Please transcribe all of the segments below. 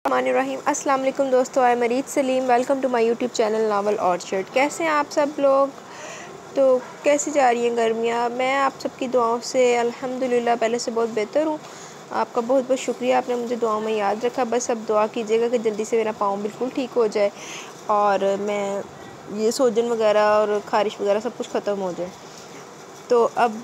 रहीम अस्सलाम वालेकुम दोस्तों, I Mareed Salim. Welcome to my YouTube channel Naval Orchard. कैसे हैं आप सब लोग? तो कैसी जा रही हैं गर्मियाँ? मैं आप सबकी दुआओं से अल्हम्दुलिल्लाह पहले से बहुत बेहतर हूँ। आपका बहुत बहुत शुक्रिया, आपने मुझे दुआओं में याद रखा। बस अब दुआ कीजिएगा कि जल्दी से मेरा पाँव बिल्कुल ठीक हो जाए और मैं ये सूजन वगैरह और ख़ारिश वगैरह सब कुछ ख़त्म हो जाए। तो अब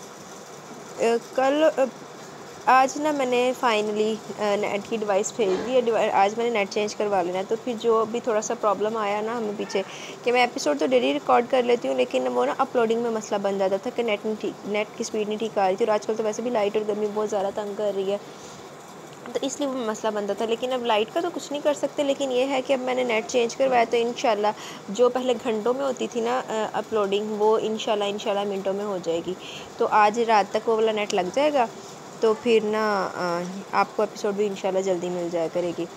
आज ना मैंने फ़ाइनली नेट की डिवाइस भेज दी है। आज मैंने नेट चेंज करवा लेना है। तो फिर जो अभी थोड़ा सा प्रॉब्लम आया ना हमें पीछे कि मैं एपिसोड तो डेली रिकॉर्ड कर लेती हूँ, लेकिन वो ना अपलोडिंग में मसला बन जाता था कि नेट की स्पीड नहीं ठीक आ रही थी। और आजकल तो वैसे भी लाइट और गर्मी बहुत ज़्यादा तंग कर रही है, तो इसलिए वो मसला बनता था। लेकिन अब लाइट का तो कुछ नहीं कर सकते, लेकिन ये है कि अब मैंने नेट चेंज करवाया तो इंशाल्लाह जो पहले घंटों में होती थी ना अपलोडिंग, वो इंशाल्लाह मिनटों में हो जाएगी। तो आज रात तक वो वाला नेट लग जाएगा, तो फिर ना आपको एपिसोड भी इंशाल्लाह जल्दी मिल जाया करेगी।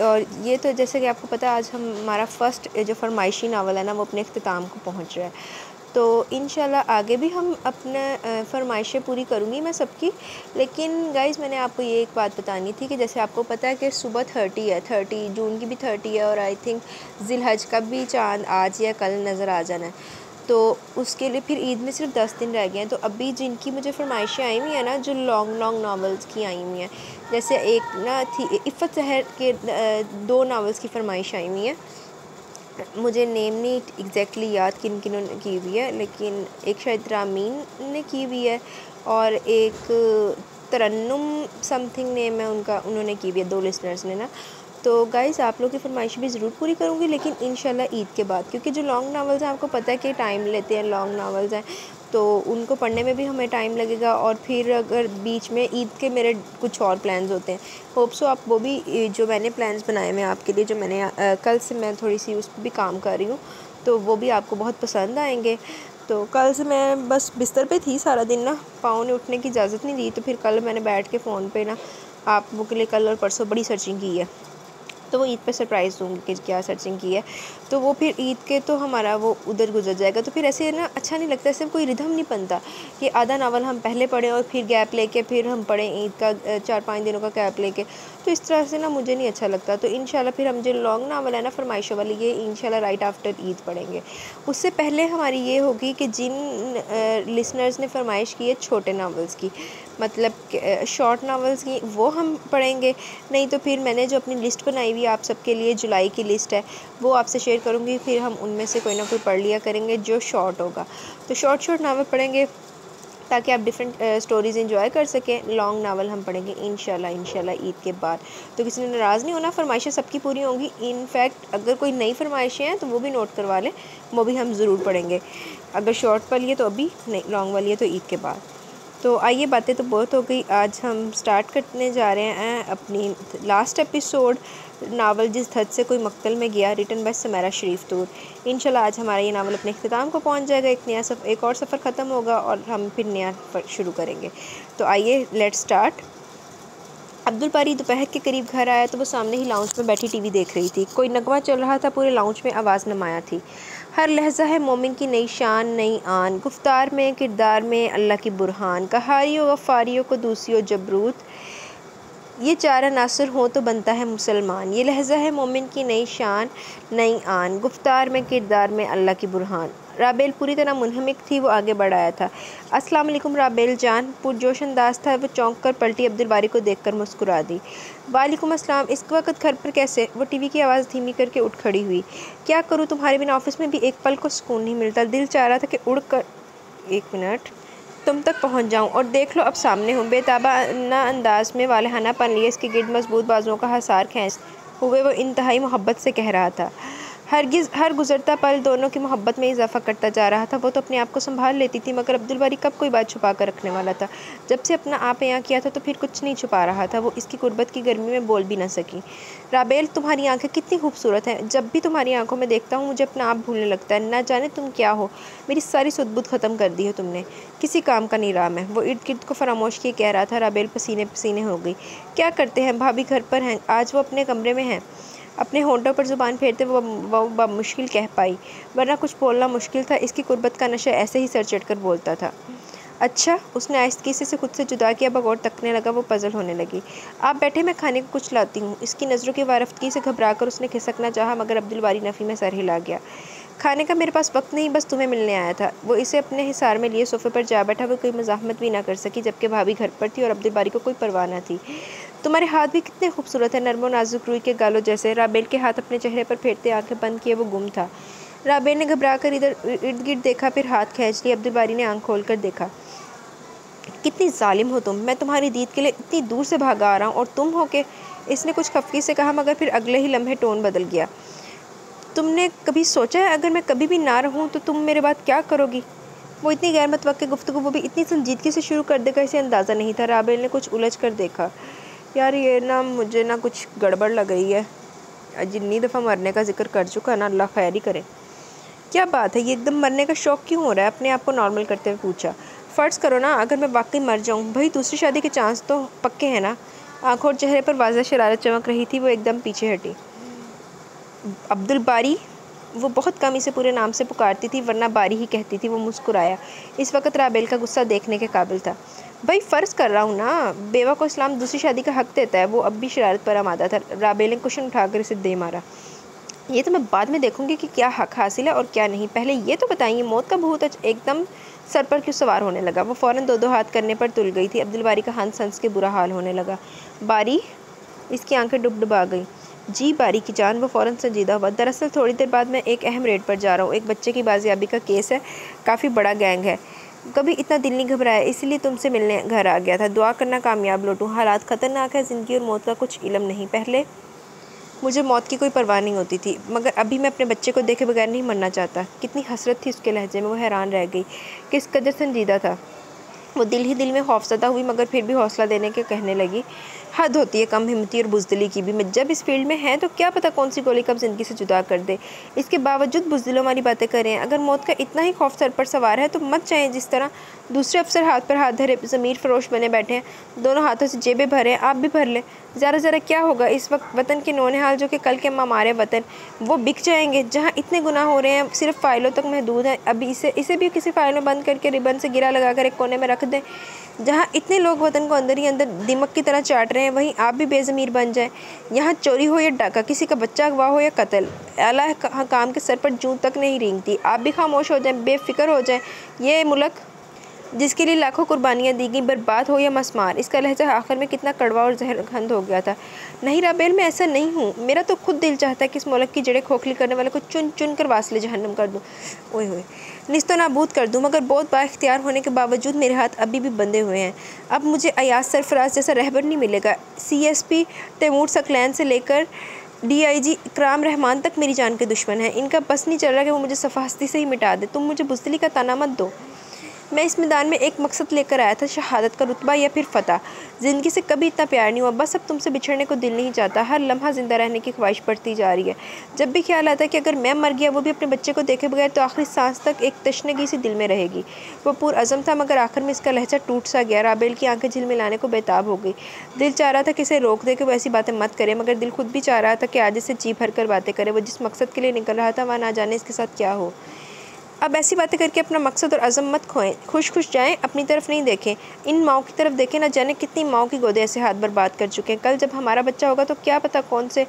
और ये तो जैसे कि आपको पता है आज हमारा फ़र्स्ट जो फरमाइशी नावल है ना वो अपने अख्तिताम को पहुँच रहा है। तो इंशाल्लाह आगे भी हम अपने फ़रमाइशें पूरी करूँगी मैं सबकी। लेकिन गाइज़ मैंने आपको ये एक बात बतानी थी कि जैसे आपको पता है कि सुबह 30 जून की भी 30 है और आई थिंक ज़िलहज का भी चाँद आज या कल नज़र आ जाना है। तो उसके लिए फिर ईद में सिर्फ 10 दिन रह गए हैं। तो अभी जिनकी मुझे फरमाइशें आई हुई हैं ना, जो लॉन्ग नावल्स की आई हुई हैं, जैसे एक ना थी इफ़त ज़हर के 2 नावल्स की फरमाइश आई हुई है। मुझे नेम नहीं एग्जैक्टली याद किन किनों ने की हुई है, लेकिन एक शायद रामीन ने की हुई है और एक तरन्नुम समथिंग नेम है उनका, उन्होंने की हुई है। 2 लिसनर्स ने ना। तो गाइज़ आप लोग की फरमाइश भी ज़रूर पूरी करूँगी, लेकिन इंशाल्लाह ईद के बाद, क्योंकि जो लॉन्ग नावल्स हैं आपको पता है कि टाइम लेते हैं। लॉन्ग नावल्स हैं तो उनको पढ़ने में भी हमें टाइम लगेगा, और फिर अगर बीच में ईद के मेरे कुछ और प्लान्स होते हैं, होप सो आप वो भी जो मैंने प्लान्स बनाए हैं आपके लिए, जो मैंने कल से मैं थोड़ी सी उस पर भी काम कर रही हूँ, तो वो भी आपको बहुत पसंद आएंगे। तो कल से मैं बस बिस्तर पे थी सारा दिन ना, पाँव ने उठने की इजाज़त नहीं दी। तो फिर कल मैंने बैठ के फ़ोन पे ना आप लोगों के लिए कल और परसों बड़ी सर्चिंग की है। तो वो ईद पे सरप्राइज़ दूँगी कि क्या सर्चिंग की है। तो वो फिर ईद के तो हमारा वो उधर गुजर जाएगा। तो फिर ऐसे ना अच्छा नहीं लगता, ऐसे कोई रिदम नहीं बनता कि आधा नावल हम पहले पढ़ें और फिर गैप लेके फिर हम पढ़ें ईद का 4-5 दिनों का गैप लेके। तो इस तरह से ना मुझे नहीं अच्छा लगता। तो इंशाल्लाह फिर हम जो लॉन्ग नावल है ना फरमाइशों वाली, ये इंशाल्लाह राइट आफ्टर ईद पढ़ेंगे। उससे पहले हमारी ये होगी कि जिन लिसनर्स ने फरमाइश की है छोटे नावल्स की, मतलब शॉर्ट नावल्स की, वो हम पढ़ेंगे। नहीं तो फिर मैंने जो अपनी लिस्ट बनाई हुई आप सबके लिए, जुलाई की लिस्ट है, वो आपसे शेयर करूँगी। फिर हम उनमें से कोई ना कोई पढ़ लिया करेंगे जो शॉर्ट होगा। तो शॉर्ट नावल पढ़ेंगे ताकि आप डिफरेंट स्टोरीज़ एंजॉय कर सकें। लॉन्ग नावल हम पढ़ेंगे इंशाल्लाह ईद के बाद। तो किसी ने नाराज़ नहीं होना, फरमाइशें सबकी पूरी होंगी। इनफैक्ट अगर कोई नई फरमाइशें हैं तो वो भी नोट करवा लें, वो भी हम ज़रूर पढ़ेंगे। अगर शॉर्ट वाली है तो अभी नहीं, लॉन्ग वाली है तो ईद के बाद। तो आइए, बातें तो बहुत हो गई, आज हम स्टार्ट करने जा रहे हैं अपनी लास्ट एपिसोड, नावल जिस हद से कोई मक्तल में गया, रिटन बाय सुमैरा शरीफ तूर। इंशाल्लाह आज हमारा ये नावल अपने इख्तिताम को पहुंच जाएगा। एक और सफ़र ख़त्म होगा और हम फिर नया शुरू करेंगे। तो आइए लेट्स स्टार्ट। अब्दुल बारी दोपहर के करीब घर आया तो वो सामने ही लाउंज में बैठी टीवी देख रही थी। कोई नगमा चल रहा था, पूरे लाउंज में आवाज़ नुमाया थी। हर लहजा है मोमिन की नई शान नई आन, गुफ्तार में किरदार में अल्लाह की बुरहान, कहारियों गफ़ारियों को दूसियों जबरूत, ये 4 अनासर हो तो बनता है मुसलमान। ये लहजा है मोमिन की नई शान नई आन, गुफ्तार में किरदार में अल्लाह की बुरहान। राबेल पूरी तरह मुनहमिक थी, वो आगे बढ़ आया था। अस्सलाम वालेकुम राबेल जान, पुरजोश अंदाज था। वो चौंक कर पलटी, अब्दुल बारी को देखकर मुस्कुरा दी। वालेकुम अस्सलाम, इस वक्त घर पर कैसे? वो टीवी की आवाज़ धीमी करके उठ खड़ी हुई। क्या करूँ, तुम्हारे बिना ऑफिस में भी एक पल को सुकून नहीं मिलता। दिल चाह रहा था कि उड़ कर 1 मिनट तुम तक पहुंच जाऊं, और देख लो अब सामने हूँ। बेताबाना अंदाज में वालहानापन लिए इसके गिर्द मजबूत बाजुओं का हसार खींच हुए वो इंतहाई मोहब्बत से कह रहा था। हर गुजरता पल दोनों की मोहब्बत में इजाफा करता जा रहा था। वो तो अपने आप को संभाल लेती थी, मगर अब्दुल बारी कब कोई बात छुपा कर रखने वाला था। जब से अपना आप यहाँ किया था तो फिर कुछ नहीं छुपा रहा था। वो इसकी गुर्बत की गर्मी में बोल भी न सकी। राबेल, तुम्हारी आंखें कितनी खूबसूरत हैं। जब भी तुम्हारी आंखों में देखता हूँ मुझे अपना आप भूलने लगता है। ना जाने तुम क्या हो, मेरी सारी सुध-बुध ख़त्म कर दी हो तुमने। किसी काम का नहीं रहा मैं। वो इर्द गिर्द को फरामोश किए कह रहा था। राबेल पसीने पसीने हो गई। क्या करते हैं, भाभी घर पर हैं, आज वो अपने कमरे में हैं। अपने होंठों पर ज़ुबान फेरते वो मुश्किल कह पाई, वरना कुछ बोलना मुश्किल था। इसकी कुर्बत का नशा ऐसे ही सर चढ़ कर बोलता था। अच्छा, उसने आहिस्तगी से खुद से जुदा किया। बगौर तकने लगा। वो पजल होने लगी। आप बैठे, मैं खाने को कुछ लाती हूँ। इसकी नज़रों की वारफ्तगी से घबराकर उसने खिसकना चाहा, मगर अब्दुल बारी नफ़ी में सर हिला गया। खाने का मेरे पास वक्त नहीं, बस तुम्हें मिलने आया था। वो इसे अपने हिसार में लिए सोफ़े पर जा बैठा। वो कोई मज़ाहमत भी ना कर सकी, जबकि भाभी घर पर थी और अब्दुल बारी को कोई परवाह न थी। तुम्हारे हाथ भी कितने खूबसूरत है, नरम और नाजुक रुई के गालों जैसे। राबेल के हाथ अपने चेहरे पर फेरते आंखें बंद किए वो गुम था। राबेल ने घबरा कर इधर इर्द गिर्द देखा, फिर हाथ खींच लिए। अब्दुल बारी ने आंख खोल कर देखा। कितनी जालिम हो तुम, मैं तुम्हारी दीद के लिए इतनी दूर से भागा आ रहा हूँ और तुम हो के। इसने कुछ खफगी से कहा, मगर फिर अगले ही लम्हे टोन बदल गया। तुमने कभी सोचा है अगर मैं कभी भी ना रहूँ तो तुम मेरे बाद क्या करोगी? वो इतनी गैर मुतवक्के गुफ्तगू वो भी इतनी संजीदगी से शुरू कर देगा, इसे अंदाज़ा नहीं था। राबेल ने कुछ उलझ कर देखा। यार ये ना मुझे ना कुछ गड़बड़ लग रही है। जितनी दफ़ा मरने का जिक्र कर चुका ना, अल्लाह खैर ही करे। क्या बात है, ये एकदम मरने का शौक़ क्यों हो रहा है? अपने आप को नॉर्मल करते हुए पूछा। फ़र्ज़ करो ना अगर मैं वाकई मर जाऊँ, भाई दूसरी शादी के चांस तो पक्के हैं ना। आंखों और चेहरे पर वाज़ह शरारत चमक रही थी। वो एकदम पीछे हटी। अब्दुल बारी, वो बहुत कम इसे पूरे नाम से पुकारती थी, वरना बारी ही कहती थी। वो मुस्कुराया। इस वक्त राबेल का गुस्सा देखने के काबिल था। भाई फ़र्ज़ कर रहा हूँ ना, बेवा को इस्लाम दूसरी शादी का हक़ देता है। वो अब भी शरारत पर आमादा था। राबेल ने कुशन उठाकर इसे दे मारा। ये तो मैं बाद में देखूंगी कि क्या हक हासिल है और क्या नहीं। पहले ये तो बताइए, मौत का भूत एकदम सर पर क्यों सवार होने लगा? वो फ़ौरन दो हाथ करने पर तुल गई थी। अब्दुल बारी का हंस हंस के बुरा हाल होने लगा। बारी, इसकी आंखें डुबडुबा गई। जी बारी की जान। वो फ़ौरन संजीदा हुआ। दरअसल थोड़ी देर बाद मैं एक अहम रेड पर जा रहा हूँ। एक बच्चे की बाजियाबी का केस है, काफ़ी बड़ा गैंग है। कभी इतना दिल नहीं घबराया, इसलिए तुमसे मिलने घर आ गया था। दुआ करना कामयाब लौटूँ। हालात ख़तरनाक है, ज़िंदगी और मौत का कुछ इल्म नहीं। पहले मुझे मौत की कोई परवाह नहीं होती थी, मगर अभी मैं अपने बच्चे को देखे बगैर नहीं मरना चाहता। कितनी हसरत थी उसके लहजे में। वो हैरान रह गई। किस कदर संजीदा था। वो दिल ही दिल में खौफज़दा हुई, मगर फिर भी हौसला देने के कहने लगी। हद होती है कम हिम्मती और बुज़दिली की भी। मैं जब इस फील्ड में हैं तो क्या पता कौन सी गोली कब ज़िंदगी से जुदा कर दे। इसके बावजूद बुज़दिलों वाली बातें करें। अगर मौत का इतना ही खौफ सर पर सवार है तो मत चाहें। जिस तरह दूसरे अफसर हाथ पर हाथ धरे ज़मीर फरोश बने बैठे हैं, दोनों हाथों से जेबें भरे, आप भी भर लें। ज़रा क्या होगा? इस वक्त वतन के नौनिहाल जो कि कल के हमारे वतन, वो बिक जाएंगे। जहाँ इतने गुनाह हो रहे हैं सिर्फ फ़ाइलों तक महदूद हैं। अभी इसे भी किसी फ़ाइल में बंद करके रिबन से गिरा लगाकर एक कोने में रख दें। जहाँ इतने लोग वतन को अंदर ही अंदर दिमक की तरह चाट रहे हैं, वहीं आप भी बेज़मीर बन जाएं। यहाँ चोरी हो या डाका, किसी का बच्चा अगवा हो या कत्ल, आला काम के सर पर जूं तक नहीं रेंगती। आप भी खामोश हो जाएं, बेफिक्र हो जाएं। ये मुल्क जिसके लिए लाखों कुर्बानियाँ दी गई, बर्बाद हो या मसमार। इसका लहजा आखिर में कितना कड़वा और जहरखंद हो गया था। नहीं राबेल, मैं ऐसा नहीं हूँ। मेरा तो खुद दिल चाहता है कि इस मुल्क की जड़ें खोखली करने वाले को चुन चुन कर वासले जहन्नम कर दूँ, ओए होए निस्तो नाबूद कर दूँ। मगर बहुत बाइख्तियार होने के बावजूद मेरे हाथ अभी भी बंधे हुए हैं। अब मुझे अयाज सरफराज जैसा रहबर नहीं मिलेगा। CSP तैमूर सकलैन से लेकर DIG इकराम रहमान तक मेरी जान के दुश्मन हैं। इनका बस नहीं चल रहा कि वो मुझे सफास्ती से ही मिटा दे। तुम मुझे बुज़दिली का ताना मत दो। मैं इस मैदान में एक मकसद लेकर आया था, शहादत का रुतबा या फिर फ़तह। ज़िंदगी से कभी इतना प्यार नहीं हुआ। बस अब तुमसे बिछड़ने को दिल नहीं चाहता। हर लम्हा ज़िंदा रहने की ख्वाहिश बढ़ती जा रही है। जब भी ख्याल आता है कि अगर मैं मर गया, वो भी अपने बच्चे को देखे बगैर, तो आखिरी सांस तक एक तशनगी सी दिल में रहेगी। वो पुरअज़म था, मगर आखिर में इसका लहजा टूट सा गया। राबेल की आंखें झिलमिलाने को बेताब हो गई। दिल चाह रहा था कि इसे रोक दे कि वो ऐसी बातें मत करे, मगर दिल खुद भी चाह रहा था कि आज इससे जी भर कर बातें करे। वो जिस मकसद के लिए निकल रहा था, वह ना जाने इसके साथ क्या हो। अब ऐसी बातें करके अपना मकसद और अज़म मत खोएं। खुश जाएं, अपनी तरफ नहीं देखें, इन माओं की तरफ देखें। ना जाने कितनी माओं की गोदे ऐसे हाथ बर्बाद कर चुके हैं। कल जब हमारा बच्चा होगा तो क्या पता कौन से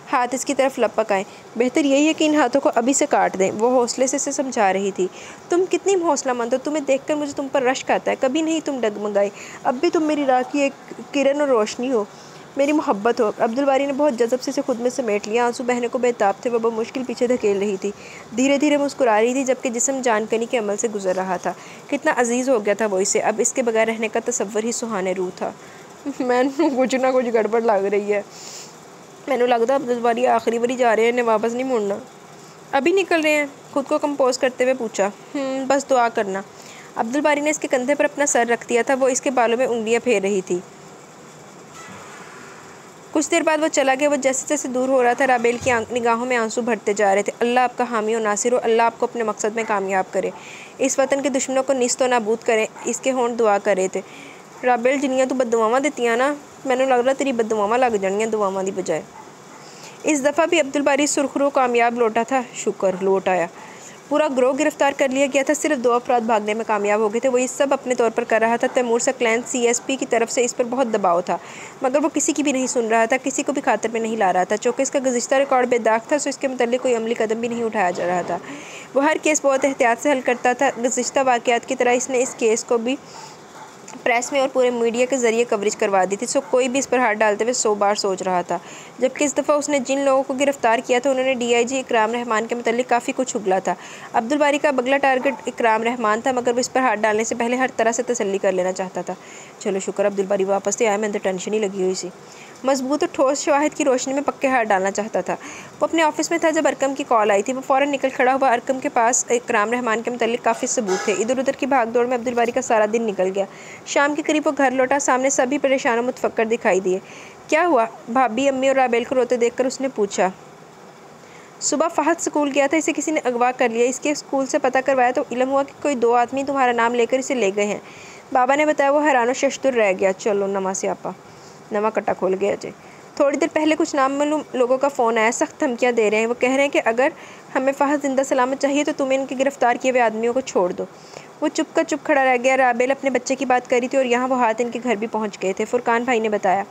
हाथ इसकी तरफ लपक आए। बेहतर यही है कि इन हाथों को अभी से काट दें। वो हौसले से इसे समझा रही थी। तुम कितनी हौसलामंद हो। तुम्हें देखकर मुझे तुम पर रश्क आता है। कभी नहीं तुम डगमगाई। अब भी तुम मेरी राह की एक किरण और रोशनी हो, मेरी मोहब्बत हो। अब्दुल बारी ने बहुत जज़ब से इसे खुद में समेट लिया। आंसू बहने को बेताब थे। वह मुश्किल पीछे धकेल रही थी। धीरे धीरे मुस्कुरा रही थी, जबकि जिस्म जानकनी के अमल से गुजर रहा था। कितना अजीज़ हो गया था वो इसे। अब इसके बगैर रहने का तसव्वुर ही सुहाने रूह था। मैनू कुछ ना कुछ गड़बड़ लग रही है। मैनू लगता अब्दुल बारी आखिरी बारी जा रहे हैं, इन्हें वापस नहीं मुड़ना। अभी निकल रहे हैं? खुद को कंपोज करते हुए पूछा। बस दुआ करना। अब्दुल बारी ने इसके कंधे पर अपना सर रख दिया था। वो इसके बालों में उंगलियां फेर रही थी। कुछ देर बाद वो चला गया। वो जैसे जैसे दूर हो रहा था, राबेल की निगाहों में आंसू भरते जा रहे थे। अल्लाह आपका हामी और नासिर हो। अल्लाह आपको अपने मकसद में कामयाब करे। इस वतन के दुश्मनों को निस्तो नाबूद करें। इसके होंठ दुआ करे थे। राबेल, जिन्नियां तू बददुआवां दित्तियां ना, मैनू लग रहा तेरी बददुआवां लग जानियां दुआवां दी बजाय। इस दफ़ा भी अब्दुल बारी सुरखरू कामयाब लौटा था। शुक्र, लौट आया। पूरा ग्रोह गिरफ्तार कर लिया गया था। सिर्फ 2 अफराद भागने में कामयाब हो गए थे, वो ये सब अपने तौर पर कर रहा था। तैमूर सकलैन CSP की तरफ से इस पर बहुत दबाव था, मगर वो किसी की भी नहीं सुन रहा था, किसी को भी खातर में नहीं ला रहा था। चूँकि इसका गुज़िश्ता रिकॉर्ड बेदाग था, सो इसके मुताल्लिक़ कोई अमली कदम भी नहीं उठाया जा रहा था। वो हर केस बहुत एहतियात से हल करता था। गुज़िश्ता वाक़यात की तरह इसने इस केस को भी प्रेस में और पूरे मीडिया के ज़रिए कवरेज करवा दी थी। सो कोई भी इस पर हाथ डालते हुए 100 बार सोच रहा था। जबकि इस दफ़ा उसने जिन लोगों को गिरफ्तार किया था उन्होंने DIG इकराम रहमान के मुताल्लिक़ काफ़ी कुछ उगला था। अब्दुल बारी का अगला टारगेट इकराम रहमान था, मगर वो इस पर हाथ डालने से पहले हर तरह से तसल्ली कर लेना चाहता था। चलो शुक्र अब्दुल बारी वापस से आया, मैं अंदर टेंशन ही लगी हुई सी। मजबूत और ठोस शवाहिद की रोशनी में पक्के हाथ डालना चाहता था। वो अपने ऑफिस में था जब अरकम की कॉल आई थी। वो फ़ौरन निकल खड़ा हुआ। अरकम के पास इकराम रहमान के मुताल्लिक़ काफ़ी सबूत थे। इधर उधर की भाग दौड़ में अब्दुल बारी का सारा दिन निकल गया। शाम के करीब वो घर लौटा। सामने सभी परेशान और मुतफक्कर दिखाई दिए। क्या हुआ? भाभी, अम्मी और राबेल को रोते देखकर उसने पूछा। सुबह फ़हद स्कूल गया था, इसे किसी ने अगवा कर लिया। इसके स्कूल से पता करवाया तो इल्म हुआ कि कोई 2 आदमी तुम्हारा नाम लेकर इसे ले गए हैं। बाबा ने बताया। वो हैरान और शशदुर रह गया। चलो नमा से आपा, नवा कट्टा खोल गया अजय। थोड़ी देर पहले कुछ नामालूम लोगों का फ़ोन आया, सख्त धमकियाँ दे रहे हैं। वो कह रहे हैं कि अगर हमें फ़हद जिंदा सलामत चाहिए तो तुम्हें इनके गिरफ्तार किए हुए आदमियों को छोड़ दो। वो चुप का चुप खड़ा रह गया। राबेल अपने बच्चे की बात करी थी और यहाँ वो हाथ इनके घर भी पहुँच गए थे। फुरकान भाई ने बताया।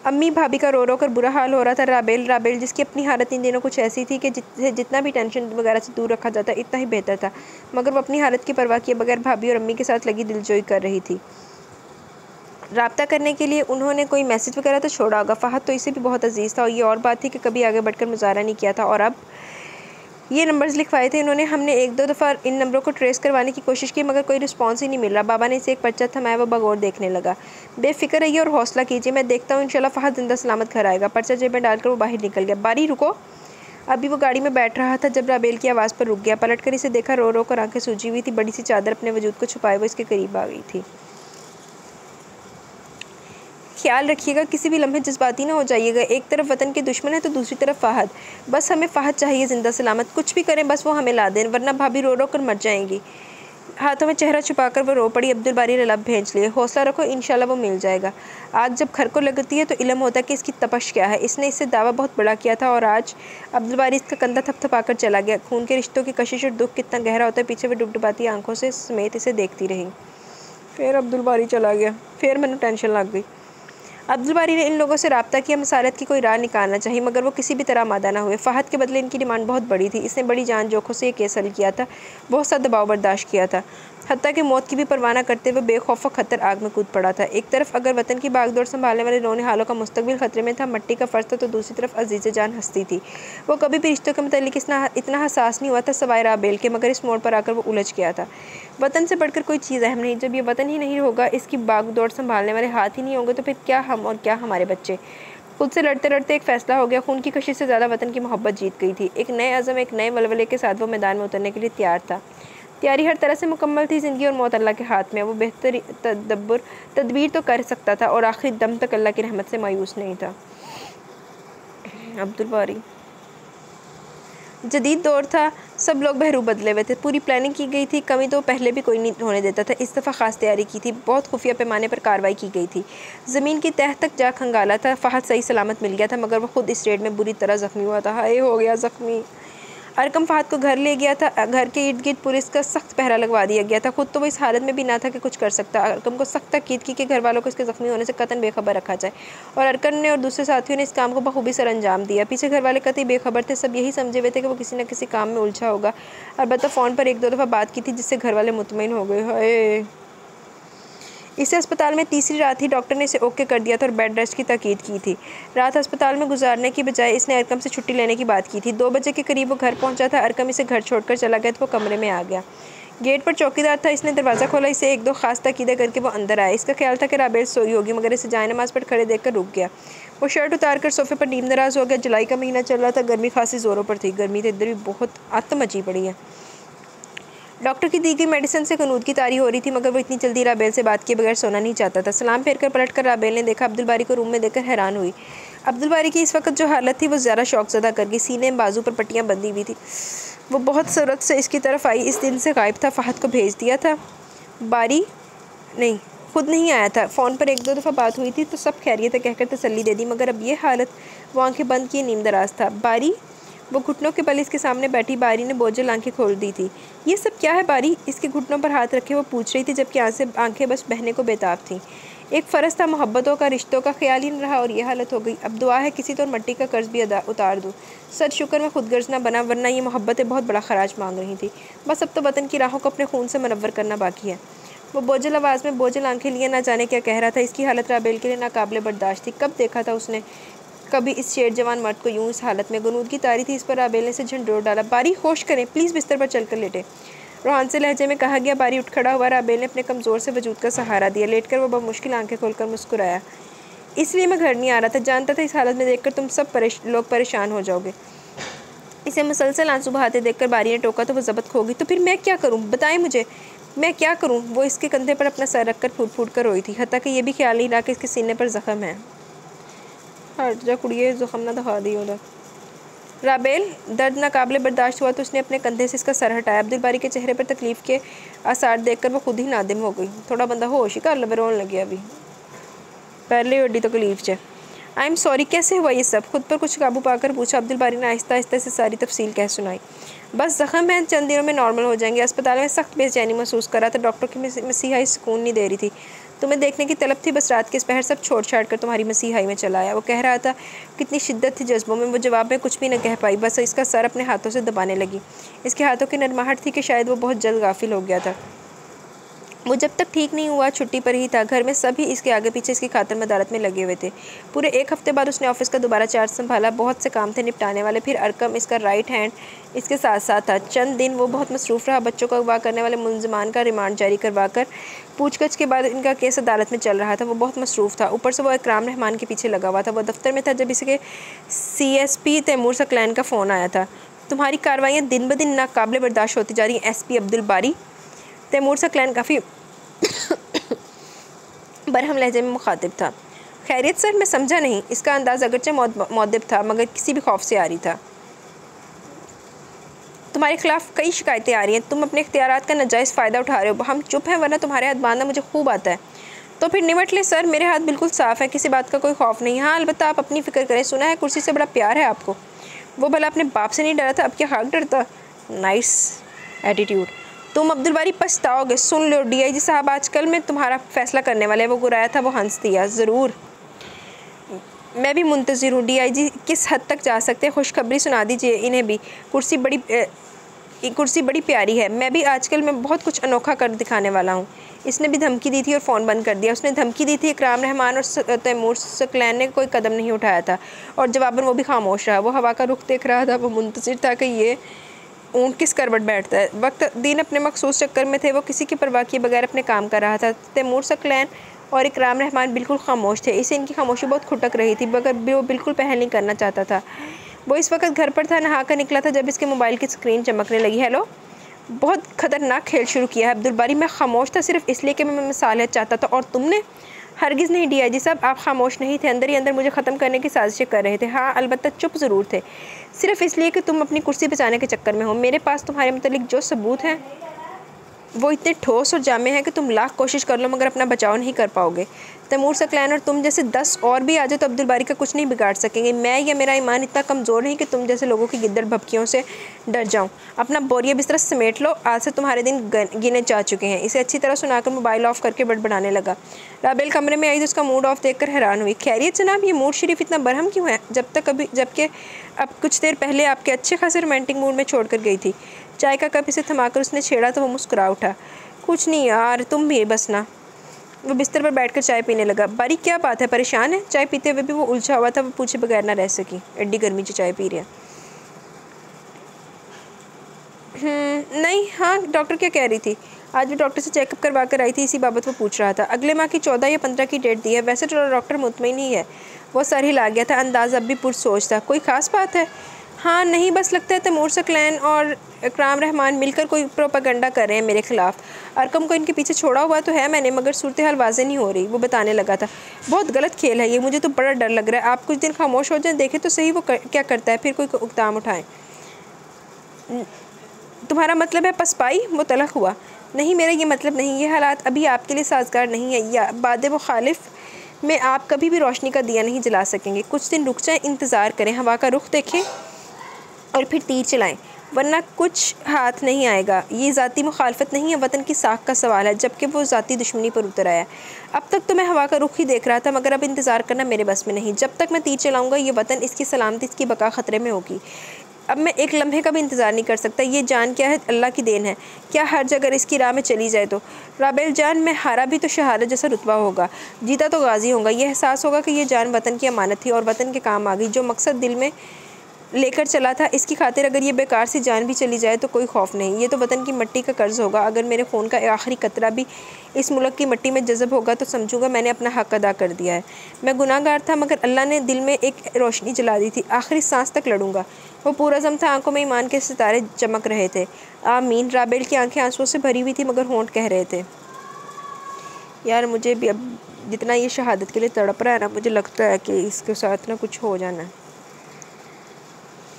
अम्मी भाभी का रो रो कर बुरा हाल हो रहा था। राबेल जिसकी अपनी हालत इन दिनों कुछ ऐसी थी कि जितना भी टेंशन वगैरह से दूर रखा जाता इतना ही बेहतर था, मगर वो अपनी हालत की परवाह किए बगैर भाभी और अम्मी के साथ लगी दिलजोई कर रही थी। राब्ता करने के लिए उन्होंने कोई मैसेज वगैरह तो छोड़ा होगा। फ़हद तो इसे भी बहुत अजीज़ था और ये और बात थी कि कभी आगे बढ़कर मुजाहरा नहीं किया था। और अब ये नंबर्स लिखवाए थे इन्होंने। हमने 1-2 दफ़ा इन नंबरों को ट्रेस करवाने की कोशिश की, मगर कोई रिस्पॉन्स ही नहीं मिल रहा। बाबा ने इसे एक पर्चा थमाया। वो बगौर देखने लगा। बेफिक्र रहिए और हौसला कीजिए, मैं देखता हूँ इंशाल्लाह फ़हद जिंदा सलामत घर आएगा। पर्चा जेब में डालकर वो बाहर निकल गया। बारी रुको। अभी वो गाड़ी में बैठ रहा था जब राबेल की आवाज़ पर रुक गया। पलट कर इसे देखा। रो रो कर आंखें सूजी हुई थी। बड़ी सी चादर अपने वजूद को छुपाए वो इसके करीब आ गई थी। ख्याल रखिएगा, किसी भी लम्हे जज्बाती ना हो जाइएगा। एक तरफ वतन के दुश्मन है तो दूसरी तरफ फ़हद। बस हमें फ़हद चाहिए जिंदा सलामत। कुछ भी करें बस वो हमें ला दें, वरना भाभी रो रो कर मर जाएंगी। हाथों में चेहरा छुपाकर वो रो पड़ी। अब्दुल बारी ने लब भेज लिए। हौसला रखो, इंशाल्लाह वो मिल जाएगा। आग जब घर को लगती है तो इल्म होता है कि इसकी तपश क्या है। इसने इससे दावा बहुत बड़ा किया था और आज अब्दुल बारी इसका कंधा थपथपाकर चला गया। खून के रिश्तों की कशिश और दुख कितना गहरा होता है, पीछे वो डुबडुबाती आंखों से समेत इसे देखती रही। फिर अब्दुल बारी चला गया। फिर मैंने टेंशन लग गई। अब्दुल बारी ने इन लोगों से रब्ता किया। मसालत की कोई राह निकालना चाहिए, मगर वो किसी भी तरह आमादा ना हुए। फ़हद के बदले इनकी डिमांड बहुत बड़ी थी। इसने बड़ी जान जोखों से ये केस हल किया था, बहुत सा दबाव बर्दाश्त किया था, हत्ता कि मौत की भी परवाह न करते हुए बेखौफ खतर आग में कूद पड़ा था। एक तरफ अगर वतन की बागडोर संभालने वाले रोने हालों का मुस्तकबिल खतरे में था, मट्टी का फर्श था, तो दूसरी तरफ अजीज़ जान हस्ती थी। वो कभी भी रिश्तों के मुतालिक इतना हसास नहीं हुआ था सिवाय राबेल के, मगर इस मोड़ पर आकर वो उलझ गया था। वतन से बढ़कर कोई चीज़ अहम नहीं। जब ये वतन ही नहीं होगा, इसकी बागडोर संभालने वाले हाथ ही नहीं होंगे, तो फिर क्या हम और क्या हमारे बच्चे। खुद से लड़ते लड़ते एक फ़ैसला हो गया। खून की कशिश से ज़्यादा वतन की मोहब्बत जीत गई थी। एक नए अज़म, एक नए वलवले के साथ वो मैदान में उतरने के लिए तैयार था। तैयारी हर तरह से मुकम्मल थी। ज़िंदगी और मौत अल्लाह के हाथ में। वो बेहतर तदबीर तो कर सकता था और आखिरी दम तक अल्लाह की रहमत से मायूस नहीं था। अब्दुल बारी। जदीद दौर था, सब लोग बहरू बदले हुए थे। पूरी प्लानिंग की गई थी। कमी तो पहले भी कोई नहीं होने देता था। इस दफ़ा ख़ास तैयारी की थी। बहुत खुफिया पैमाने पर कार्रवाई की गई थी। ज़मीन की तह तक जा खंगाला था। फ़हद सही सलामत मिल गया था, मगर वो खुद इस रेड में बुरी तरह ज़ख्मी हुआ था। हाय हो गया ज़ख्मी। अरकम फ़हद को घर ले गया था। घर के इर्द गिर्द पुलिस का सख्त पहरा लगवा दिया गया था। खुद तो वो इस हालत में भी ना था कि कुछ कर सकता। अरकम को सख्त ताकीद की कि घर वालों को इसके ज़ख्मी होने से कतन बेखबर रखा जाए, और अरकम ने और दूसरे साथियों ने इस काम को बखूबी सर अंजाम दिया। पीछे घर वाले कतई बेखबर थे। सब यही समझे हुए थे कि वो किसी न किसी काम में उलझा होगा। अलबत्ता फ़ोन पर 1-2 दफ़ा बात की थी, जिससे घर वाले मुतमईन हो गए। हाय। इसे अस्पताल में तीसरी रात ही डॉक्टर ने इसे ओके कर दिया था और बेड रेस्ट की ताकीद की थी। रात अस्पताल में गुजारने की बजाय इसने अरकम से छुट्टी लेने की बात की थी। 2 बजे के करीब वो घर पहुंचा था। अरकम इसे घर छोड़कर चला गया तो वो कमरे में आ गया। गेट पर चौकीदार था। इसने दरवाज़ा खोला। इसे 1-2 खास ताकीदें करके वो अंदर आया। इसका ख्याल था कि राबेल सोई होगी, मगर इसे जाए नमाज़ पर खड़े देखकर रुक गया। वो शर्ट उतार कर सोफे पर नींद नाराज़ हो गया। जुलाई का महीना चल रहा था। गर्मी खासी ज़ोरों पर थी। गर्मी तो इधर भी बहुत आत्म मची पड़ी है। डॉक्टर की दी गई मेडिसिन से कनूद की तारी हो रही थी, मगर वो इतनी जल्दी राबेल से बात किए बगैर सोना नहीं चाहता था। सलाम फेर कर पलट कर राबेल ने देखा। अब्दुल बारी को रूम में देखकर हैरान हुई। अब्दुल बारी की इस वक्त जो हालत थी वो ज़्यादा शौकज़दा कर गई। सीने में बाजू पर पट्टियाँ बंधी हुई थी। वो बहुत सूरत से इसकी तरफ आई। इस दिन से गायब था। फ़हद को भेज दिया था। बारी नहीं, खुद नहीं आया था। फ़ोन पर 1-2 दफ़ा बात हुई थी तो सब खैरियत है कहकर तसल्ली दे दी, मगर अब ये हालत। वो आंखें बंद किए नीम दराज था। बारी वो घुटनों के बल इसके सामने बैठी बारी ने बोझल आंखें खोल दी थी। ये सब क्या है बारी? इसके घुटनों पर हाथ रखे वो पूछ रही थी, जबकि आंखें बस बहने को बेताब थीं। एक फ़र्ज था, मोहब्बतों का, रिश्तों का ख्याल ही न रहा और ये हालत हो गई। अब दुआ है किसी तो मट्टी का कर्ज भी उतार दूँ। सच शुक्र में खुदगर्ज ना बना, वरना ये मोहब्बतें बहुत बड़ा खराज मांग रही थी। बस अब तो वतन की राहों को अपने खून से मनव्वर करना बाकी है। वो बोझल आवाज़ में बोझल आंखें लिए ना जाने क्या कह रहा था। इसकी हालत राबेल के लिए नाकाबिले बर्दाश्त थी। कब देखा था उसने कभी इस शेर जवान मर्द को यूं इस हालत में? गुनूदगी तारी थी इस पर। राबेल ने से झंडोर डाला। बारी होश करें प्लीज़, बिस्तर पर चलकर लेटे, रोहान से लहजे में कहा गया। बारी उठ खड़ा हुआ। राबेल ने अपने कमज़ोर से वजूद का सहारा दिया। लेटकर वो बहुत मुश्किल आंखें खोलकर मुस्कुराया। इसलिए मैं घर नहीं आ रहा था, जानता था इस हालत में देखकर तुम सब लोग परेशान हो जाओगे। इसे मुसलसल आंसू बहाते देखकर बारी ने टोका तो वो ज़ब्त खो गई। तो फिर मैं क्या करूँ, बताएं मुझे, मैं क्या करूँ? वो इसके कंधे पर अपना सर रखकर फूट फूट कर रोई थी। हत्ता कि ये भी ख्याल नहीं रहा कि इसके सीने पर ज़ख्म है। हट जा कुड़िए, ज़ख्म ना दिखा दी उधर। राबेल दर्द नाकाबिले बर्दाश्त हुआ तो उसने अपने कंधे से इसका सर हटाया। अब्दुल बारी के चेहरे पर तकलीफ़ के आसार देखकर वो खुद ही नादिम हो गई। थोड़ा बंदा होश ही कर ले, रोने लगे अभी पहले ही एडी तकलीफ च। आई एम सॉरी, कैसे हुआ ये सब? खुद पर कुछ काबू पाकर पूछा। अब्दुल बारी ने आहिस्ता आहिस्ता से सारी तफसील कह सुनाई। बस ज़ख्म है, चंद दिनों में नॉर्मल हो जाएंगे। अस्पताल में सख्त बेचैनी महसूस करा था। डॉक्टर की मसीहाई सुकून नहीं दे रही थी। तुम्हें देखने की तलब थी, बस रात के इस पहर सब छोड़ छाड़ कर तुम्हारी मसीहाई में चला आया। वो कह रहा था, कितनी शिद्दत थी जज्बों में। वो जवाब में कुछ भी न कह पाई, बस इसका सर अपने हाथों से दबाने लगी। इसके हाथों की नरमाहट थी कि शायद वो बहुत जल्द गाफिल हो गया था। वो जब तक ठीक नहीं हुआ छुट्टी पर ही था। घर में सभी इसके आगे पीछे इसकी खातिर मदारत में लगे हुए थे। पूरे एक हफ्ते बाद उसने ऑफिस का दोबारा चार्ज संभाला। बहुत से काम थे निपटाने वाले। फिर अरकम इसका राइट हैंड इसके साथ साथ था। चंद दिन वो बहुत मसरूफ़ रहा। बच्चों को अगवा करने वाले मुलजमान का रिमांड जारी करवा कर पूछगछ के बाद इनका केस अदालत में चल रहा था। वो बहुत मसरूफ़ था। ऊपर से वो इकराम रहमान के पीछे लगा हुआ था। वो दफ्तर में था जब इसके CSP तैमूर सकलैन का फ़ोन आया था। तुम्हारी कार्रवाइयाँ दिन ब दिन नाकाबिले बर्दाश्त होती जा रही हैं SP अब्दुल बारी। तैमूर सकलैन काफ़ी बरहम लहजे में मुखातिब था। खैरियत सर? मैं समझा नहीं। इसका अंदाज़ अगरचे मौदब था, मगर किसी भी खौफ से आ रही था। तुम्हारे खिलाफ कई शिकायतें आ रही हैं। तुम अपने इख्तियारात का नाजायज़ फ़ायदा उठा रहे हो। हम चुप हैं, वरना तुम्हारे हाथ बांधना मुझे खूब आता है। तो फिर निमट ले सर, मेरे हाथ बिल्कुल साफ़ है, किसी बात का कोई खौफ नहीं। हाँ, अलबत्ता आप अपनी फ़िक्र करें। सुना है कुर्सी से बड़ा प्यार है आपको। वो भला अपने बाप से नहीं डरा था, अब क्या खाक डरता? Nice attitude. तुम अब्दुल बारी पछताओगे। सुन लो, DIG साहब आजकल में तुम्हारा फ़ैसला करने वाले। वो गुराया था, वो हंस दिया। ज़रूर, मैं भी मुंतज़िर हूँ। DIG किस हद तक जा सकते हैं? खुशखबरी सुना दीजिए इन्हें भी। कुर्सी बड़ी प्यारी है। मैं भी आजकल में बहुत कुछ अनोखा कर दिखाने वाला हूँ। इसने भी धमकी दी थी और फ़ोन बंद कर दिया। उसने धमकी दी थी इकराम रहमान और तैमूर सकलैन ने कोई कदम नहीं उठाया था और जवाबन वो भी खामोश रहा। वो हवा का रुख देख रहा था। वो मुंतज़िर था कि ये ऊँट किस करवट बैठता है। वक्त दिन अपने मखसूस चक्कर में थे। वो किसी की परवाह किए बगैर अपने काम कर रहा था। तैमूर सकलैन और इकराम रहमान बिल्कुल खामोश थे। इसे इनकी खामोशी बहुत खुटक रही थी, मगर भी वो बिल्कुल पहल नहीं करना चाहता था। वो इस वक्त घर पर था, नहा कर निकला था जब इसके मोबाइल की स्क्रीन चमकने लगी। हेलो। बहुत ख़तरनाक खेल शुरू किया है अब्दुल बारी। मैं खामोश था सिर्फ इसलिए कि मैं मसालियत चाहता था, और तुमने? हरगिज़ नहीं DIG साहब, आप खामोश नहीं थे। अंदर ही अंदर मुझे ख़त्म करने की साजिशें कर रहे थे। हाँ, अलबत्ता चुप ज़रूर थे, सिर्फ इसलिए कि तुम अपनी कुर्सी बचाने के चक्कर में हो। मेरे पास तुम्हारे मुतालिक जो सबूत हैं वो इतने ठोस और जामे हैं कि तुम लाख कोशिश कर लो मगर अपना बचाव नहीं कर पाओगे। तैमूर सकलैन और तुम जैसे 10 और भी आ जाए तो अब्दुल बारी का कुछ नहीं बिगाड़ सकेंगे। मैं या मेरा ईमान इतना कमज़ोर नहीं कि तुम जैसे लोगों की गिद्दड़ भपकियों से डर जाऊं। अपना बोरिया बिस्तरा समेट लो, आज से तुम्हारे दिन गिने जा चुके हैं। इसे अच्छी तरह सुनाकर मोबाइल ऑफ करके बड़बड़ाने लगा। राबेल कमरे में आई तो उसका मूड ऑफ देखकर हैरान हुई। खैरियत जनाब, ये मूड शरीफ इतना बरहम क्यों है? जबकि अब कुछ देर पहले आपके अच्छे खासे रोमांटिक मूड में छोड़ कर गई थी। चाय का कप इसे थमाकर उसने छेड़ा तो वो मुस्कुरा उठा। कुछ नहीं यार, तुम भी बस ना। वो बिस्तर पर बैठकर चाय पीने लगा। बारी क्या बात है, परेशान है? चाय पीते हुए भी वो उलझा हुआ था। वो पूछे बगैर ना रह सकी। एड्डी गर्मी से चाय पी रही है। नहीं, हाँ, डॉक्टर क्या कह रही थी? आज भी डॉक्टर से चेकअप करवा कर आई थी, इसी बाबत वो पूछ रहा था। अगले माह की 14 या 15 की डेट दी है। वैसे तो डॉक्टर मुतमईन ही है। वो सर हिला गया था। अंदाज़ अब भी पुरसोच था। कोई ख़ास बात है? हाँ, नहीं, बस लगता है तैमूर सकलैन और इकराम रहमान मिलकर कोई प्रोपेगेंडा कर रहे हैं मेरे ख़िलाफ़। अरकम को इनके पीछे छोड़ा हुआ तो है मैंने, मगर सूरत हाल वाज़ेह नहीं हो रही। वो बताने लगा था। बहुत गलत खेल है ये, मुझे तो बड़ा डर लग रहा है। आप कुछ दिन खामोश हो जाएं, देखें तो सही वो क्या करता है, फिर कोई इक़दाम उठाएं। तुम्हारा मतलब है पसपाई? वो तलख हुआ। नहीं, मेरा ये मतलब नहीं। ये हालात अभी आपके लिए साजगार नहीं है। या बाद मुखालिफ में आप कभी भी रोशनी का दिया नहीं जला सकेंगे। कुछ दिन रुक जाएं, इंतज़ार करें, हवा का रुख देखें। और फिर तीर चलाएं, वरना कुछ हाथ नहीं आएगा। ये ज़ाती मुखालफत नहीं है, वतन की साख का सवाल है, जबकि वो ज़ाती दुश्मनी पर उतर आया। अब तक तो मैं हवा का रुख ही देख रहा था, मगर अब इंतज़ार करना मेरे बस में नहीं। जब तक मैं तीर चलाऊँगा ये वतन, इसकी सलामती, इसकी बका ख़तरे में होगी। अब मैं एक लम्हे का भी इंतज़ार नहीं कर सकता। ये जान क्या है, अल्लाह की देन है। क्या हर्ज अगर इसकी राह में चली जाए तो? राबेल जान, मैं हारा भी तो शहादत जैसा रुतबा होगा, जीता तो गाजी होगा। ये एहसास होगा कि ये जान वतन की अमानत थी और वतन के काम आ गई। जो मकसद दिल में लेकर चला था, इसकी खातिर अगर ये बेकार सी जान भी चली जाए तो कोई खौफ नहीं। ये तो वतन की मिट्टी का कर्ज होगा। अगर मेरे खून का आखिरी कतरा भी इस मुल्क की मिट्टी में जज़ब होगा तो समझूंगा मैंने अपना हक़ अदा कर दिया है। मैं गुनाहगार था, मगर अल्लाह ने दिल में एक रोशनी जला दी थी। आखिरी सांस तक लड़ूंगा। वो पूरज़म था, आंखों में ईमान के सितारे चमक रहे थे। आमीन। राबेल की आंखें आंसुओं से भरी हुई थी, मगर होंठ कह रहे थे, यार मुझे भी अब जितना ये शहादत के लिए तड़प रहा है ना, मुझे लगता है कि इसके साथ ना कुछ हो जाना है।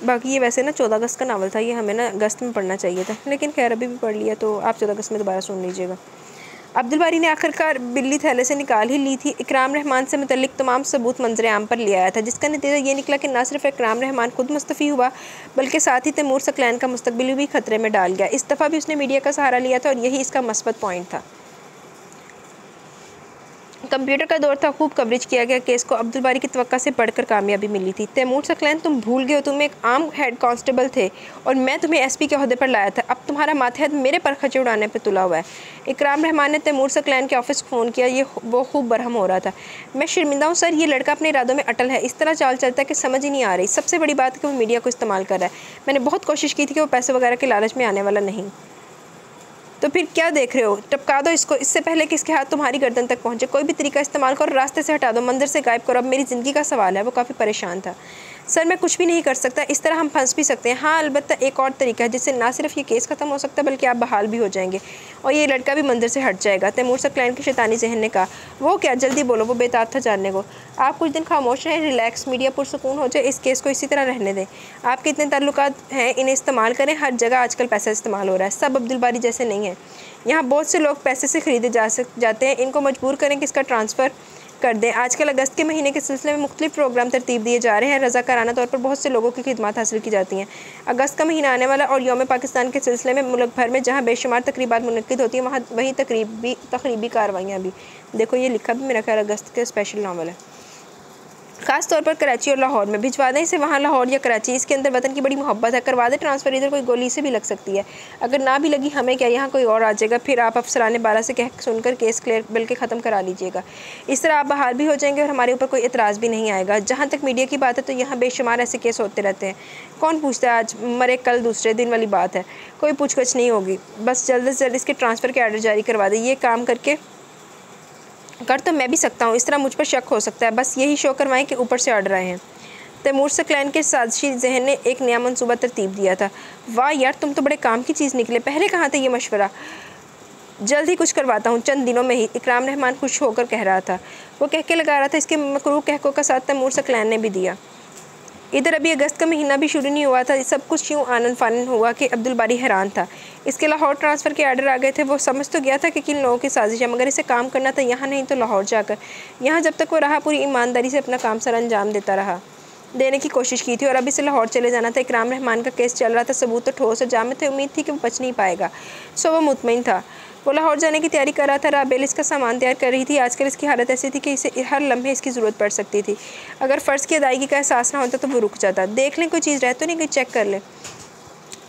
बाकी ये वैसे ना 14 अगस्त का नावल था, ये हमें ना अगस्त में पढ़ना चाहिए था, लेकिन खैर अभी भी पढ़ लिया, तो आप 14 अगस्त में दोबारा सुन लीजिएगा। अब्दुल बारी ने आखिरकार बिल्ली थैले से निकाल ही ली थी। इकराम रहमान से मुतल्लिक तमाम सबूत मंजर आम पर ले आया था, जिसका नतीजा ये निकला कि न सिर्फ इकराम रहमान खुद मुस्तफ़ी हुआ, बल्कि साथ ही तैमूर सकलैन का मुस्तकबिल भी खतरे में डाल गया। इस दफ़ा भी उसने मीडिया का सहारा लिया था और यही इसका मस्बत पॉइंट था। कंप्यूटर का दौर था, खूब कवरेज किया गया केस को। अब्दुल बारी की तवक्का से बढ़कर कामयाबी मिली थी। तैमूर सकलैन, तुम भूल गए हो, तुम एक आम हेड कांस्टेबल थे और मैं तुम्हें एसपी के ओहदे पर लाया था। अब तुम्हारा माथे मेरे पर खचे उड़ाने पर तुला हुआ है। इकराम रहमान ने तैमूर सकलैन के ऑफिस फ़ोन किया। वो खूब बरहम हो रहा था। मैं शर्मिंदा हूँ सर, ये लड़का अपने इरादों में अटल है। इस तरह चाल चलता है कि समझ ही नहीं आ रही। सबसे बड़ी बात है कि वो मीडिया को इस्तेमाल कर रहा है। मैंने बहुत कोशिश की थी कि वो पैसे वगैरह के लालच में आने वाला नहीं। तो फिर क्या देख रहे हो, टपका दो इसको, इससे पहले कि इसके हाथ तुम्हारी गर्दन तक पहुंचे। कोई भी तरीका इस्तेमाल करो, रास्ते से हटा दो, मंदिर से गायब करो। अब मेरी ज़िंदगी का सवाल है। वो काफ़ी परेशान था। सर मैं कुछ भी नहीं कर सकता, इस तरह हम फंस भी सकते हैं। हाँ अलबत्ता एक और तरीका है जिससे ना सिर्फ ये केस ख़त्म हो सकता है, बल्कि आप बहाल भी हो जाएंगे और ये लड़का भी मंदिर से हट जाएगा। तैमूर सकलैन के शैतानी जहन ने कहा। वो क्या, जल्दी बोलो। वो बेताब था जानने को। आप कुछ दिन खामोश रहें, रिलैक्स, मीडिया पुरसुकून हो जाए, इस केस को इसी तरह रहने दें। आपके इतने ताल्लुकात हैं, इन्हें इस्तेमाल करें। हर जगह आजकल पैसा इस्तेमाल हो रहा है। सब अब्दुल बारी जैसे नहीं है। यहाँ बहुत से लोग पैसे से ख़रीदे जाते हैं। इनको मजबूर करें कि इसका ट्रांसफ़र कर दें। आजकल अगस्त के महीने के सिलसिले में मुख्तलिफ प्रोग्राम तरतीब दिए जा रहे हैं। रज़ाकाराना तौर पर बहुत से लोगों की खिदमत हासिल की जाती हैं। अगस्त का महीना आने वाला और यौम पाकिस्तान के सिलसिले में मुल्क भर में जहाँ बेशुमार तकरीबात मुनक्किद होती हैं, वहाँ वही तकरीबी कार्रवाइयाँ भी। देखो ये लिखा भी मेरा ख्याल अगस्त के स्पेशल नावल है। ख़ास तौर पर कराची और लाहौर में भिजवा दें इसे, वहाँ लाहौर या कराची, इसके अंदर वतन की बड़ी मोहब्बत है। करवा दें ट्रांसफ़र, इधर कोई गोली से भी लग सकती है। अगर ना भी लगी हमें क्या, यहाँ कोई और आ जाएगा। फिर आप अफसरान बाला से कह सुनकर केस क्लियर बल्कि ख़त्म करा लीजिएगा। इस तरह आप बहाल भी हो जाएंगे और हमारे ऊपर कोई एतराज़ भी नहीं आएगा। जहाँ तक मीडिया की बात है तो यहाँ बेशुमार ऐसे केस होते रहते हैं। कौन पूछता है आज मरे कल दूसरे दिन वाली बात है। कोई पूछगछ नहीं होगी। बस जल्द से जल्द इसके ट्रांसफ़र के आर्डर जारी करवा दें। ये काम करके कर तो मैं भी सकता हूँ, इस तरह मुझ पर शक हो सकता है। बस यही शो करवाएं कि ऊपर से ऑर्डर आए हैं। तैमूर सकलैन के साजिशी जहन ने एक नया मंसूबा तरतीब दिया था। वाह यार, तुम तो बड़े काम की चीज़ निकले। पहले कहाँ थे ये मशवरा? जल्द ही कुछ करवाता हूँ, चंद दिनों में ही, इकराम रहमान खुश होकर कह रहा था। वो कह के लगा रहा था। इसके मकरूह कहकों का साथ तैमूर सकलैन ने भी दिया। इधर अभी अगस्त का महीना भी शुरू नहीं हुआ था। सब कुछ यूँ आनन फानन हुआ कि अब्दुल बारी हैरान था। इसके लाहौर ट्रांसफ़र के आर्डर आ गए थे। वो समझ तो गया था कि किन लोगों की साजिश है, मगर इसे काम करना था यहाँ नहीं तो लाहौर जाकर। यहाँ जब तक वो रहा पूरी ईमानदारी से अपना काम सर अंजाम देने की कोशिश की थी और अब इसे लाहौर चले जाना था। इकराम रहमान का केस चल रहा था, सबूत तो ठोस और जामे थे। उम्मीद थी कि वो बच नहीं पाएगा, सो वो मुतमईन था। वो लाहौर जाने की तैयारी कर रहा था। राबेल इसका सामान तैयार कर रही थी। आजकल इसकी हालत ऐसी थी कि इसे हर लम्हे इसकी ज़रूरत पड़ सकती थी। अगर फ़र्ज़ की अदायगी का एहसास ना होता तो वो रुक जाता। देख लें कोई चीज़ रह तो नहीं गई, चेक कर लें।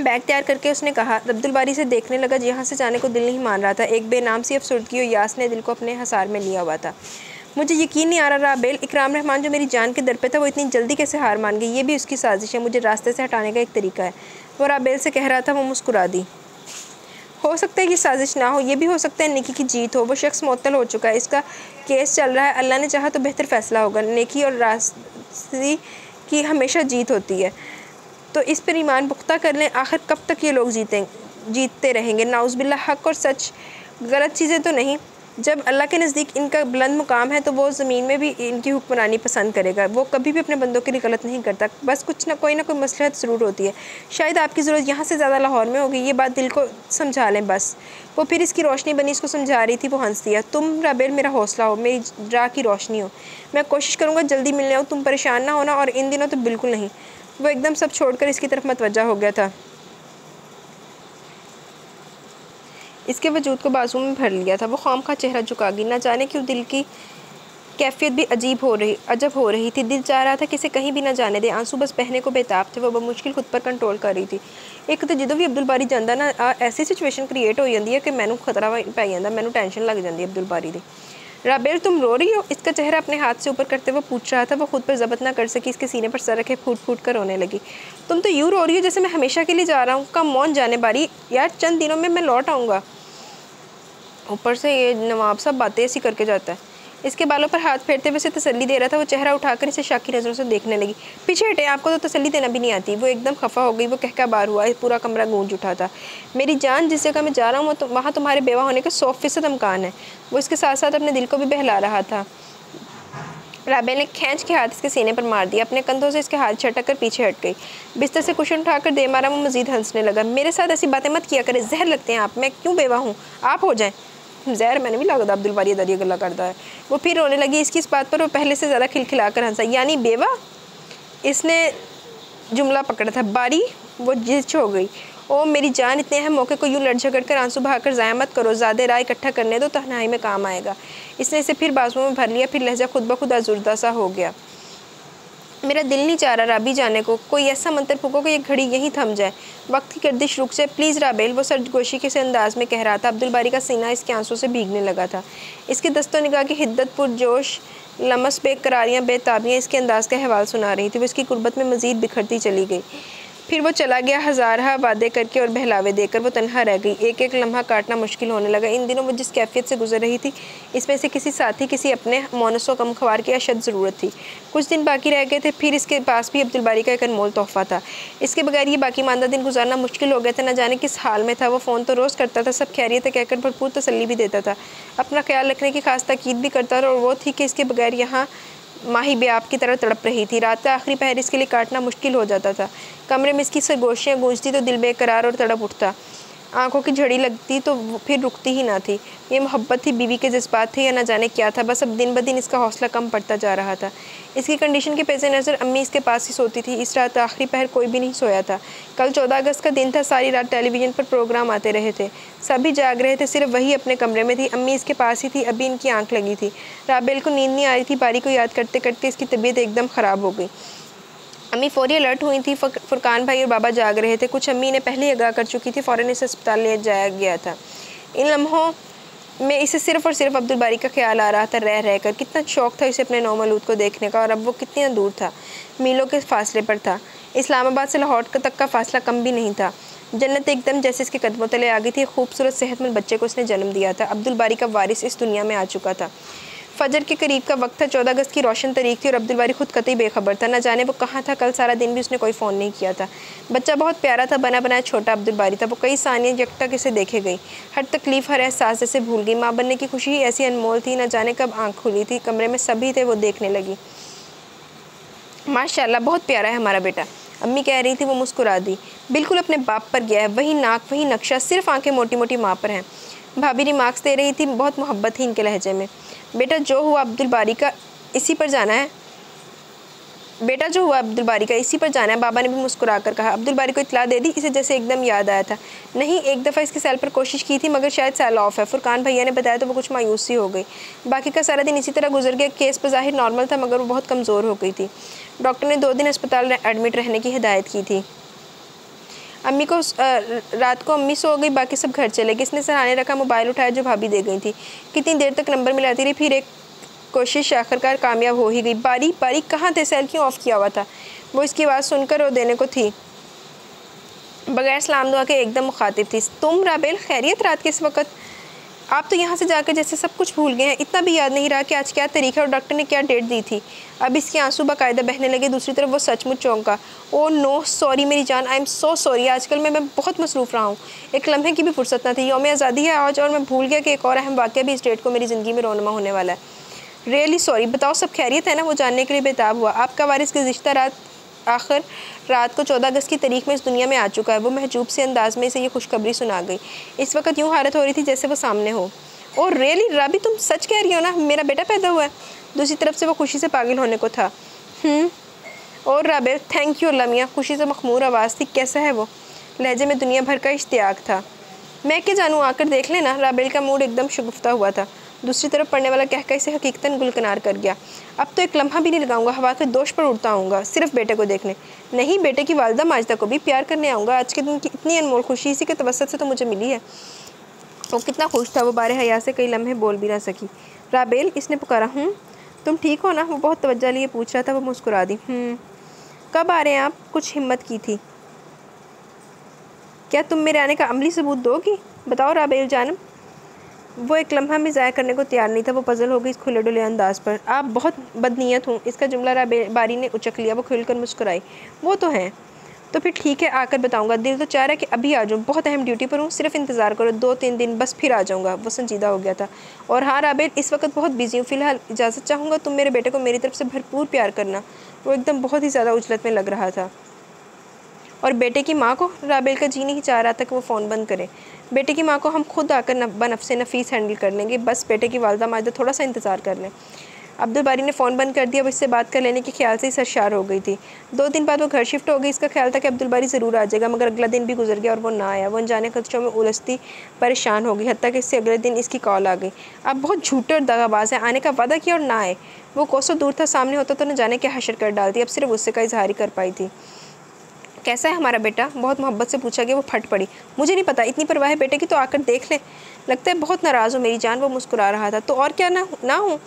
बैग तैयार करके उसने कहा। अब्दुल बारी से देखने लगा। यहाँ से जाने को दिल नहीं मान रहा था। एक बेनाम सी अफसरदगी और यास ने दिल को अपने हसार में लिया हुआ था। मुझे यकीन नहीं आ रहा राबेल, इकराम रहमान जो मेरी जान के दर पे था वो इतनी जल्दी कैसे हार मान गई। ये भी उसकी साजिश है, मुझे रास्ते से हटाने का एक तरीका है। वो राबेल से कह रहा था। वो मुस्कुरा दी। हो सकता है कि साजिश ना हो, ये भी हो सकता है नेकी की जीत हो। वो शख्स मुअत्तल हो चुका है, इसका केस चल रहा है। अल्लाह ने चाहा तो बेहतर फ़ैसला होगा। नेकी और रास्ती की हमेशा जीत होती है, तो इस पर ईमान पुख्ता कर लें। आखिर कब तक ये लोग जीतते रहेंगे? नाउज़ुबिल्लाह, हक़ और सच गलत चीज़ें तो नहीं। जब अल्लाह के नज़दीक इनका बुलंद मुकाम है तो वो ज़मीन में भी इनकी हुक्मरानी पसंद करेगा। वो कभी भी अपने बंदों के लिए गलत नहीं करता। बस कुछ ना कोई मसलहत ज़रूर होती है। शायद आपकी ज़रूरत यहाँ से ज़्यादा लाहौर में होगी। ये बात दिल को समझा लें बस। वो फिर इसकी रोशनी बनी, इसको समझा रही थी। वो हंस दिया। तुम राबेल मेरा हौसला हो, मेरी राह की रोशनी हो। मैं कोशिश करूँगा जल्दी मिलने आऊँ। तुम परेशान ना होना, और इन दिनों तो बिल्कुल नहीं। वो एकदम सब छोड़कर इसकी तरफ मतवज्जा हो गया था। इसके वजूद को बाजू में भर लिया था। वो खामखा चेहरा झुका गई। ना जाने क्यों दिल की कैफियत भी अजब हो रही थी। दिल चाह रहा था कि इसे कहीं भी ना जाने दे। आंसू बस बहने को बेताब थे। वो बमुश्किल खुद पर कंट्रोल कर रही थी। एक तो जो भी अब्दुल बारी जाता ना ऐसी सिचुएशन क्रिएट हो जाती है कि मैनू खतरा पै जाता, मैनू टेंशन लग जाती है अब्दुल बारी की। राबेल तुम रो रही हो? इसका चेहरा अपने हाथ से ऊपर करते हुए पूछ रहा था। वो खुद पर जब्त ना कर सकी। इसके सीने पर सर रखे फूट फूट कर रोने लगी। तुम तो यूँ रो रही हो जैसे मैं हमेशा के लिए जा रहा हूँ। कम मौन जाने बारी यार, चंद दिनों में मैं लौट आऊँगा। ऊपर से ये नवाब साहब बातें ऐसी करके जाता है। इसके बालों पर हाथ फेरते हुए उसे तसल्ली दे रहा था। वो चेहरा उठाकर इसे शाकी नज़रों से देखने लगी। पीछे हटे, आपको तो तसल्ली देना भी नहीं आती। वो एकदम खफा हो गई। वो कहका बार हुआ। पूरा कमरा गूंज उठा था। मेरी जान, जिस जगह मैं जा रहा हूँ वहाँ तुम्हारे बेवा होने के 100% अमकान है। वो इसके साथ साथ अपने दिल को भी बहला रहा था। राबेल ने खींच के हाथ इसके सीने पर मार दिया। अपने कंधों से इसके हाथ झटक कर पीछे हट गई। बिस्तर से कुशन उठाकर दे मारा। वो मजीद हंसने लगा। मेरे साथ ऐसी बातें मत किया करे, जहर लगते हैं आप। मैं क्यों बेवा हूँ, आप हो जाएं। जहर मैंने भी लगता अब्दुल बारी दरिया गला करता है। वो फिर रोने लगी। इसकी इस बात पर वो पहले से ज़्यादा खिलखिलाकर हंसा। यानी बेवा? इसने जुमला पकड़ा था। बारी? वो जिच हो गई। ओ मेरी जान, इतने अहम मौके को यूँ लड़ झगड़ कर आंसू बहाकर ज़ाया मत करो। ज़्यादा राय इकट्ठा करने दो, तन्हाई में काम आएगा। इसने इसे फिर बाजुओं में भर लिया। फिर लहजा खुद ब खुद आजुर्दा सा हो गया। मेरा दिल नहीं चाह रहा राबी जाने को। कोई ऐसा मंत्र फूको कि ये घड़ी यहीं थम जाए, वक्त की गर्दिश रुक जाए। प्लीज़ राबेल, वो सरगोशी के से अंदाज में कह रहा था। अब्दुल बारी का सीना इसके आंसू से भीगने लगा था। इसकी दस्तों निगाह की हिद्दत पुरजोश लमस बेकरारियाँ बेताबियाँ इसके अंदाज का हवाल सुना रही थी। वो इसकी कुर्बत में मज़ीद बिखरती चली गई। फिर वो चला गया, हज़ारहा वादे करके और बहलावे देकर। वो तन्हा रह गई। एक एक लम्हा काटना मुश्किल होने लगा। इन दिनों वो जिस कैफियत से गुजर रही थी, इसमें से किसी साथी, किसी अपने मोनसो कम खवार की अशद ज़रूरत थी। कुछ दिन बाकी रह गए थे। फिर इसके पास भी अब्दुल बारी का एक अनमोल तोहफ़ा था। इसके बगैर ये बाकी मानदा दिन गुजारना मुश्किल हो गया था। न जाने किस हाल में था वो। फ़ोन तो रोज़ करता था, सब खैरियत कहकर भरपूर तसल्ली भी देता था, अपना ख्याल रखने की खास ताकीद भी करता था। और वो थी कि इसके बगैर यहाँ माही बेआब की तरह तड़प रही थी। रात का आखिरी पहर इसके लिए काटना मुश्किल हो जाता था। कमरे में इसकी सरगोशियाँ गूंजती तो दिल बेकरार और तड़प उठता। आंखों की झड़ी लगती तो फिर रुकती ही ना थी। ये मोहब्बत थी, बीवी के जज्बात थे, या न जाने क्या था। बस अब दिन ब दिन इसका हौसला कम पड़ता जा रहा था। इसकी कंडीशन के पेश नज़र अम्मी इसके पास ही सोती थी। इस रात आखिरी पहर कोई भी नहीं सोया था। कल 14 अगस्त का दिन था। सारी रात टेलीविज़न पर प्रोग्राम आते रहे थे। सभी जाग रहे थे, सिर्फ वही अपने कमरे में थी। अम्मी इसके पास ही थी। अभी इनकी आंख लगी थी। राबेल को नींद नहीं आ रही थी। बारी को याद करते करते इसकी तबीयत एकदम ख़राब हो गई। अम्मी फौरी अलर्ट हुई थी। फुरकान भाई और बाबा जाग रहे थे। कुछ अम्मी ने पहले ही आगाह कर चुकी थी। फ़ौरन इसे अस्पताल ले जाया गया था। इन लम्हों में इसे सिर्फ़ और सिर्फ अब्दुल बारी का ख्याल आ रहा था। रह रह कर कितना शौक़ था इसे अपने नौमलूद को देखने का। और अब वो कितना दूर था, मीलों के फासले पर था। इस्लामाबाद से लाहौर तक का फासला कम भी नहीं था। जन्नत एकदम जैसे इसके कदमों तले आ गई थी। खूबसूरत सेहतमंद बच्चे को इसने जन्म दिया था। अब्दुल बारी का वारिस इस दुनिया में आ चुका था। फजर के करीब का वक्त था। 14 अगस्त की रोशन तारीख थी और अब्दुल बारी खुद कतई बेखबर था। न जाने वो कहाँ था। कल सारा दिन भी उसने कोई फ़ोन नहीं किया था। बच्चा बहुत प्यारा था, बना बनाया छोटा अब्दुल बारी था। वो कई सानियाँ यकटक इसे देखे गई। हर तकलीफ़, हर एहसास जैसे भूल गई। माँ बनने की खुशी ही ऐसी अनमोल थी। न जाने कब आँख खुली थी। कमरे में सभी थे, वो देखने लगी। माशाल्लाह, बहुत प्यारा है हमारा बेटा, अम्मी कह रही थी। वो मुस्कुरा दी। बिल्कुल अपने बाप पर गया है। वही नाक, वही नक्शा, सिर्फ आंखें मोटी मोटी माँ पर हैं। भाभी रिमार्क्स दे रही थी। बहुत मोहब्बत थी इनके लहजे में। बेटा जो हुआ अब्दुल बारी का इसी पर जाना है। बेटा जो हुआ अब्दुल बारी का इसी पर जाना है, बाबा ने भी मुस्कुरा कर कहा। अब्दुल बारी को इत्तला दे दी। इसे जैसे एकदम याद आया था। नहीं, एक दफ़ा इसके सेल पर कोशिश की थी, मगर शायद सेल ऑफ है। फुरकान भैया ने बताया तो वो कुछ मायूसी हो गई। बाकी का सारा दिन इसी तरह गुजर गया। केस बज़ाहिर नॉर्मल था, मगर वो बहुत कमज़ोर हो गई थी। डॉक्टर ने 2 दिन अस्पताल एडमिट रहने की हिदायत की थी। अम्मी को रात को अम्मी सो गई, बाकी सब घर चले गए। इसने सराहने रखा, मोबाइल उठाया जो भाभी दे गई थी। कितनी देर तक नंबर मिलाती रही, फिर एक कोशिश आखिरकार कामयाब हो ही गई। बारी बारी कहाँ थे, सेल क्यों ऑफ किया हुआ था? वो इसकी आवाज़ सुनकर रो देने को थी, बगैर सलाम दुआ के एकदम मुखातिब थी। तुम राबेल, खैरियत रात के इस वक्त? आप तो यहाँ से जाकर जैसे सब कुछ भूल गए हैं। इतना भी याद नहीं रहा कि आज क्या तारीख है और डॉक्टर ने क्या डेट दी थी। अब इसके आंसू बाकायदा बहने लगे। दूसरी तरफ वो सचमुच चौंका। ओह नो, सॉरी मेरी जान, आई एम सो सॉरी। आजकल मैं बहुत मसरूफ़ रहा हूँ। एक लम्हे की भी फुर्सत न थी। यौम आज़ादी है आज और मैं भूल गया कि एक और अहम वाक़या भी इस डेट को मेरी ज़िंदगी में रोनमा होने वाला है। Really sorry. बताओ सब खैरियत है ना? वो जानने के लिए बेताब हुआ। आपका वारिस गुज़िश्ता आखिर रात को 14 अगस्त की तारीख में इस दुनिया में आ चुका है। वो महजूब से अंदाज में इसे ये खुशखबरी सुना गई। इस वक्त यूँ हालत हो रही थी जैसे वो सामने हो। और रियली राबी, तुम सच कह रही हो ना? मेरा बेटा पैदा हुआ है? दूसरी तरफ से वो खुशी से पागल होने को था। और राबेल, थैंक यू अल्लाह मियाँ। खुशी से मखमूर आवाज़ थी। कैसा है वो? लहजे में दुनिया भर का इश्तियाक था। मैं क्या जानूँ, आकर देख लेना। राबेल का मूड एकदम शगुफ्ता हुआ था। दूसरी तरफ पड़ने वाला कहका इसे हकीकतन गुलकनार कर गया। अब तो एक लम्हा भी नहीं लगाऊंगा, हवा के दोष पर उड़ता आऊँगा सिर्फ बेटे को देखने। नहीं, बेटे की वालिदा माजिदा को भी प्यार करने आऊँगा। आज के दिन की इतनी अनमोल खुशी इसी के तवस्सुत से तो मुझे मिली है। वो कितना खुश था, वो बारे हया से कई लम्हे बोल भी ना सकी। राबेल, इसने पुकारा। तुम ठीक हो ना? वो बहुत तवज्जो लिए पूछ रहा था। वो मुस्कुरा दी। कब आ रहे हैं आप? कुछ हिम्मत की थी। क्या तुम मेरे आने का अमली सबूत दोगी? बताओ राबेल जानम। वो एक लम्हा भी ज़ाया करने को तैयार नहीं था। वो पजल हो गई इस खुले डुले अंदाज पर। आप बहुत बदनीयत हूँ। इसका जुमला बारी ने उचक लिया। वो खुलकर मुस्कुराई। वो तो है। तो फिर ठीक है, आकर बताऊंगा। दिल तो चाह रहा है कि अभी आ जाऊँ। बहुत अहम ड्यूटी पर हूँ, सिर्फ इंतज़ार करो। 2-3 दिन बस, फिर आ जाऊँगा। वो संजीदा हो गया था। और हाँ राबेल, इस वक्त बहुत बिजी हूँ। फ़िलहाल इजाज़त चाहूँगा। तुम मेरे बेटे को मेरी तरफ से भरपूर प्यार करना। वो एकदम बहुत ही ज़्यादा उजलत में लग रहा था। और बेटे की माँ को? राबेल का जी नहीं चाह रहा था कि वो फ़ोन बंद करे। बेटे की माँ को हम खुद आकर बनफ़से नफीस हैंडल कर लेंगे। बस बेटे की वालिदा माजिदा थोड़ा सा इंतज़ार कर लें। अब्दुल बारी ने फ़ोन बंद कर दिया। वो इससे बात कर लेने के ख्याल से ही सरशार हो गई थी। 2 दिन बाद वो घर शिफ्ट हो गई। इसका ख्याल था कि अब्दुल बारी ज़रूर आ जाएगा, मगर अगला दिन भी गुजर गया और वो ना आया। वो अनजाने खदशों में उलझती परेशान हो गई, हत्ता कि इससे अगले दिन इसकी कॉल आ गई। अब बहुत झूठे और दगाबाज है, आने का वादा किया और ना आए। वो कोसों दूर था, सामने होता तो न जाने क्या हशर कर डालती। अब सिर्फ गुस्से का इजहार ही कर पाई थी। कैसा है हमारा बेटा? बहुत मोहब्बत से पूछा गया। वो फट पड़ी। मुझे नहीं पता, इतनी परवाह है बेटे की तो आकर देख ले। लगता है बहुत नाराज़ हो मेरी जान। वो मुस्कुरा रहा था। तो और क्या ना हूँ?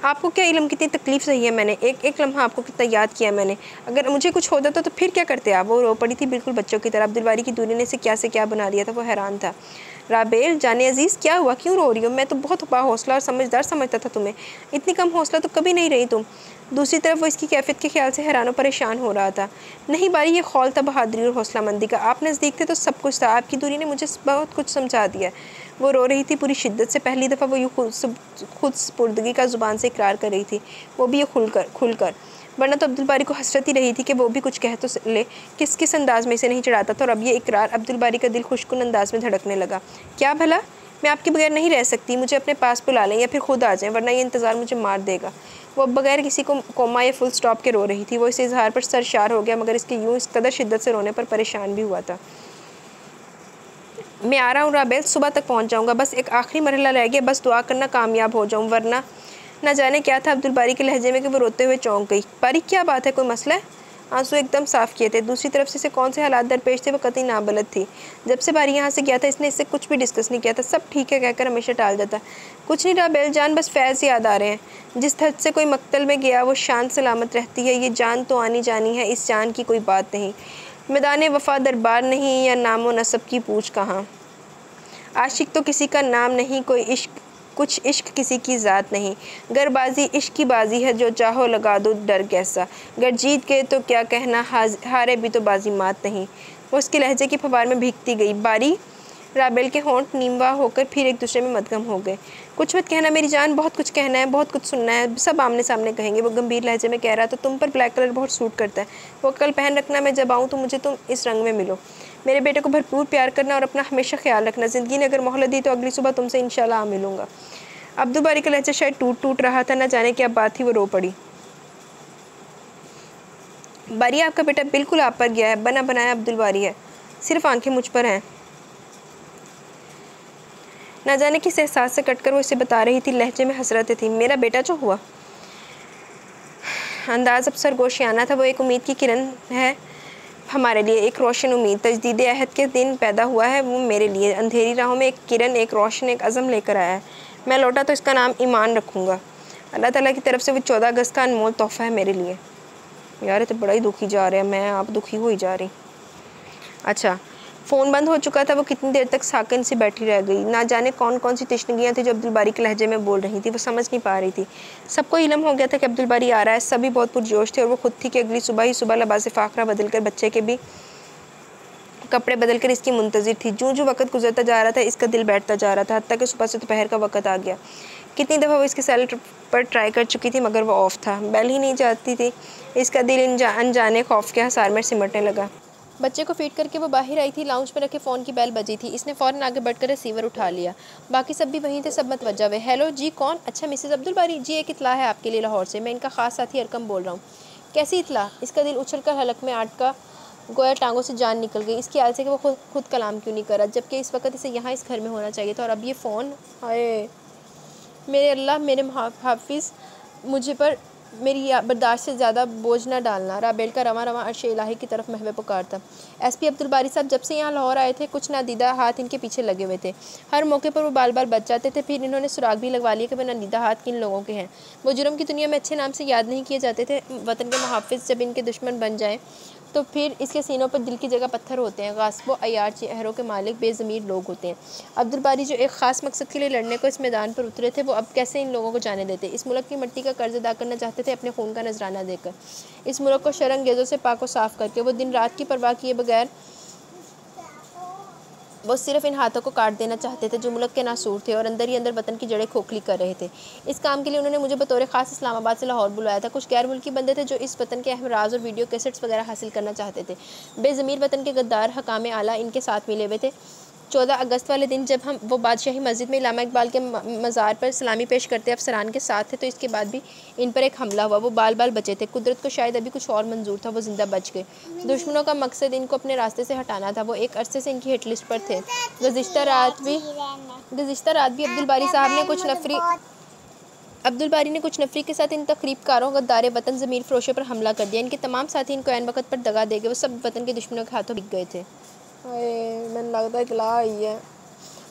आपको क्या इल्म कितनी तकलीफ़ सही है मैंने। एक लम्हा आपको कितना याद किया मैंने। अगर मुझे कुछ होता तो फिर क्या करते आप? वो रो पड़ी थी बिल्कुल बच्चों की तरह। अब्दुल बारी की दूरी ने इसे क्या से क्या बना दिया था। वो हैरान था। राबेल जाने अजीज़, क्या हुआ? क्यों रो रही हो? मैं तो बहुत बाहौसला और समझदार समझता था तुम्हें। इतनी कम हौसला तो कभी नहीं रही तुम। दूसरी तरफ वो इसकी कैफियत के ख्याल से हैरान और परेशान हो रहा था। नहीं बारी, ये खौल था बहादुरी और हौसलामंदी का। आप नज़दीक थे तो सब कुछ था। आपकी दूरी ने मुझे बहुत कुछ समझा दिया। वो रो रही थी पूरी शिद्दत से। पहली दफ़ा वो यूँ खुद स्पुर्दगी का ज़ुबान से इकरार कर रही थी, वो भी ये खुलकर। वरना तो अब्दुल बारी को हसरत ही रही थी कि वो भी कुछ कह तो ले, किस अंदाज़ में इसे नहीं चढ़ाता था। और अब ये इकरार, अब्दुल बारी का दिल खुशकुन अंदाज़ में धड़कने लगा। क्या भला? मैं आपके बगैर नहीं रह सकती। मुझे अपने पास बुला लें या फिर खुद आ जाएं, वरना ये इंतज़ार मुझे मार देगा। वो अब बगैर किसी को कोमा या फुल स्टॉप के रो रही थी। वो इस इजहार पर सरशार हो गया, मगर इसके यूँ इस कदर शिद्दत से रोने पर परेशान भी हुआ था। मैं आ रहा हूँ राबेल, सुबह तक पहुँच जाऊँगा। बस एक आखिरी मरहला रह गया, बस दुआ करना कामयाब हो जाऊँ। वरना न जाने क्या था अब्दुल बारी के लहजे में कि वो रोते हुए चौंक गई। बारी, क्या बात है? कोई मसला है? आंसू एकदम साफ़ किए थे। दूसरी तरफ से इसे कौन से हालात दरपेश थे वो कतई नाबलद थी। जब से बारी यहाँ से गया था इसने इससे कुछ भी डिस्कस नहीं किया था। सब ठीक है कहकर हमेशा टाल देता। कुछ नहीं राबेल जान, बस फैज़ याद आ रहे हैं। जिस हद से कोई मक्तल में गया वो शान सलामत रहती है। ये जान तो आनी जानी है, इस जान की कोई बात नहीं। मैदान वफ़ा दरबार नहीं, या नामो नसब की पूछ कहाँ। आशिक तो किसी का नाम नहीं, कोई इश्क कुछ इश्क किसी की ज़ात नहीं। गरबाजी इश्क की बाजी है, जो चाहो लगा दो डर कैसा। गर जीत गए तो क्या कहना, हारे भी तो बाजी मात नहीं। वो उसके लहजे की फवार में भीगती गई। बारी, राबेल के होंठ नीमवा होकर फिर एक दूसरे में मदगम हो गए। कुछ मत कहना मेरी जान, बहुत कुछ कहना है, बहुत कुछ सुनना है, सब आमने सामने कहेंगे। वो गंभीर लहजे में कह रहा था। तुम पर ब्लैक कलर बहुत सूट करता है। वो कल पहन रखना, मैं जब आऊँ तो मुझे तुम इस रंग में मिलो। मेरे बेटे को भरपूर प्यार करना और अपना हमेशा ख्याल रखना। ज़िंदगी ने अगर मोहलत दी तो अगली सुबह तुमसे इंशाल्लाह मिलूँगा। अब्दुल बारी का लहजा शायद टूट रहा था। न जाने क्या बात थी। वो रो पड़ी। बारी, आपका बेटा बिल्कुल आप पर गया है। बना बनाया अब्दुल बारी है, सिर्फ आंखें मुझ पर हैं। न जाने किस एहसास से कटकर वो इसे बता रही थी। लहजे में हसरतें थी। मेरा बेटा जो हुआ, अंदाज़ अब सरगोशियाना था। वो एक उम्मीद की किरण है हमारे लिए, एक रोशन उम्मीद। तजदीद अहद के दिन पैदा हुआ है वो मेरे लिए। अंधेरी राहों में एक किरण, एक रोशन, एक अज़म लेकर आया है। मैं लौटा तो इसका नाम ईमान रखूँगा। अल्लाह ताला की तरफ से वो 14 अगस्त का अनमोल तोहफ़ा है मेरे लिए। यार ये तो बड़ा ही दुखी जा रहा है। मैं आप दुखी हो ही जा रही। अच्छा, फ़ोन बंद हो चुका था। वो कितनी देर तक साकिन से बैठी रह गई। ना जाने कौन कौन सी तशनगियाँ थी जो अब्दुल बारी के लहजे में बोल रही थी। वो समझ नहीं पा रही थी। सबको इल्म हो गया था कि अब्दुल बारी आ रहा है। सभी बहुत पुरजोश थे और वो खुद थी कि अगली सुबह ही सुबह लिबास फ़ाखरा बदल कर, बच्चे के भी कपड़े बदल कर इसकी मुंतज़िर थी। जो वक्त गुजरता जा रहा था इसका दिल बैठता जा रहा था, हत्ता कि सुबह से दोपहर का वक्त आ गया। कितनी दफ़ा वो इसके सेल पर ट्राई कर चुकी थी, मगर वो ऑफ था। बेल ही नहीं जाती थी। इसका दिल अनजाने खौफ के हसार में सिमटने लगा। बच्चे को फीड करके वो बाहर आई थी। लाउंज में रखे फ़ोन की बेल बजी थी। इसने फ़ौरन आगे बढ़कर रिसीवर उठा लिया। बाकी सब भी वहीं थे, सब मतवज्जा हुए। हेलो जी, कौन? अच्छा मिसेज़ अब्दुल बारी जी, एक इत्तला है आपके लिए लाहौर से। मैं इनका ख़ास साथी अरकम बोल रहा हूँ। कैसी इतला? इसका दिल उछल कर हलक में अटका, गोया टांगों से जान निकल गई। इसके ख्याल से कि वो खुद कलाम क्यों नहीं कर रहा, जबकि इस वक्त इसे यहाँ इस घर में होना चाहिए था। और अब ये फ़ोन, हाय मेरे अल्लाह, मेरे हाफिज़, मुझे पर मेरी बर्दाश्त से ज़्यादा बोझ ना डालना। राबेल का रवां रवां अर्श इलाही की तरफ महवे पुकारता। एसपी अब्दुल बारी साहब जब से यहाँ लाहौर आए थे, कुछ नादीदा हाथ इनके पीछे लगे हुए थे। हर मौके पर वो बाल बाल बच जाते थे। फिर इन्होंने सुराग भी लगवा लिया कि वह नादीदा हाथ किन लोगों के हैं। वो जुर्म की दुनिया में अच्छे नाम से याद नहीं किए जाते थे। वतन के मुहाफ़िज़ जब इनके दुश्मन बन जाएँ तो फिर इसके सीनों पर दिल की जगह पत्थर होते हैं। गासिबो अयार चेहरों के मालिक बेज़मीर लोग होते हैं। अब्दुल बारी जो एक ख़ास मकसद के लिए लड़ने को इस मैदान पर उतरे थे, वो अब कैसे इन लोगों को जाने देते? इस मुल्क की मिट्टी का कर्ज अदा करना चाहते थे अपने खून का नजराना देकर, इस मुल्क को शरंगेज़ों से पाक व साफ़ करके। वो दिन रात की परवाह किए बगैर वो सिर्फ इन हाथों को काट देना चाहते थे जो मुल्क के नासूर थे और अंदर ही अंदर वतन की जड़ें खोखली कर रहे थे। इस काम के लिए उन्होंने मुझे बतौर ख़ास इस्लामाबाद से लाहौर बुलाया था। कुछ गैर मुल्की बंदे थे जो इस वतन के अहम राज और वीडियो कैसेट्स वगैरह हासिल करना चाहते थे। बेज़मीर वतन के गद्दार हकाम आला इनके साथ मिले हुए थे। 14 अगस्त वाले दिन जब वो बादशाही मस्जिद में इलामा इकबाल के मज़ार पर सलामी पेश करते अफसरान के साथ थे, तो इसके बाद भी इन पर एक हमला हुआ। वो बाल बाल बचे थे। कुदरत को शायद अभी कुछ और मंजूर था, वो ज़िंदा बच गए। दुश्मनों का मकसद इनको अपने रास्ते से हटाना था। वो एक अरसे से इनकी हिट लिस्ट पर थे। गुज़िश्ता रात भी अब्दुल बारी साहब ने कुछ नफरी के साथ इन तकरीबकारों गद्दार वतन ज़मीर फ़रोशों पर हमला कर दिया। इनके तमाम साथी इनको ऐन वक्त पर दगा दे गए। वो सब वतन के दुश्मनों के हाथों बिक गए थे। मैंने लगता है इतला आई है।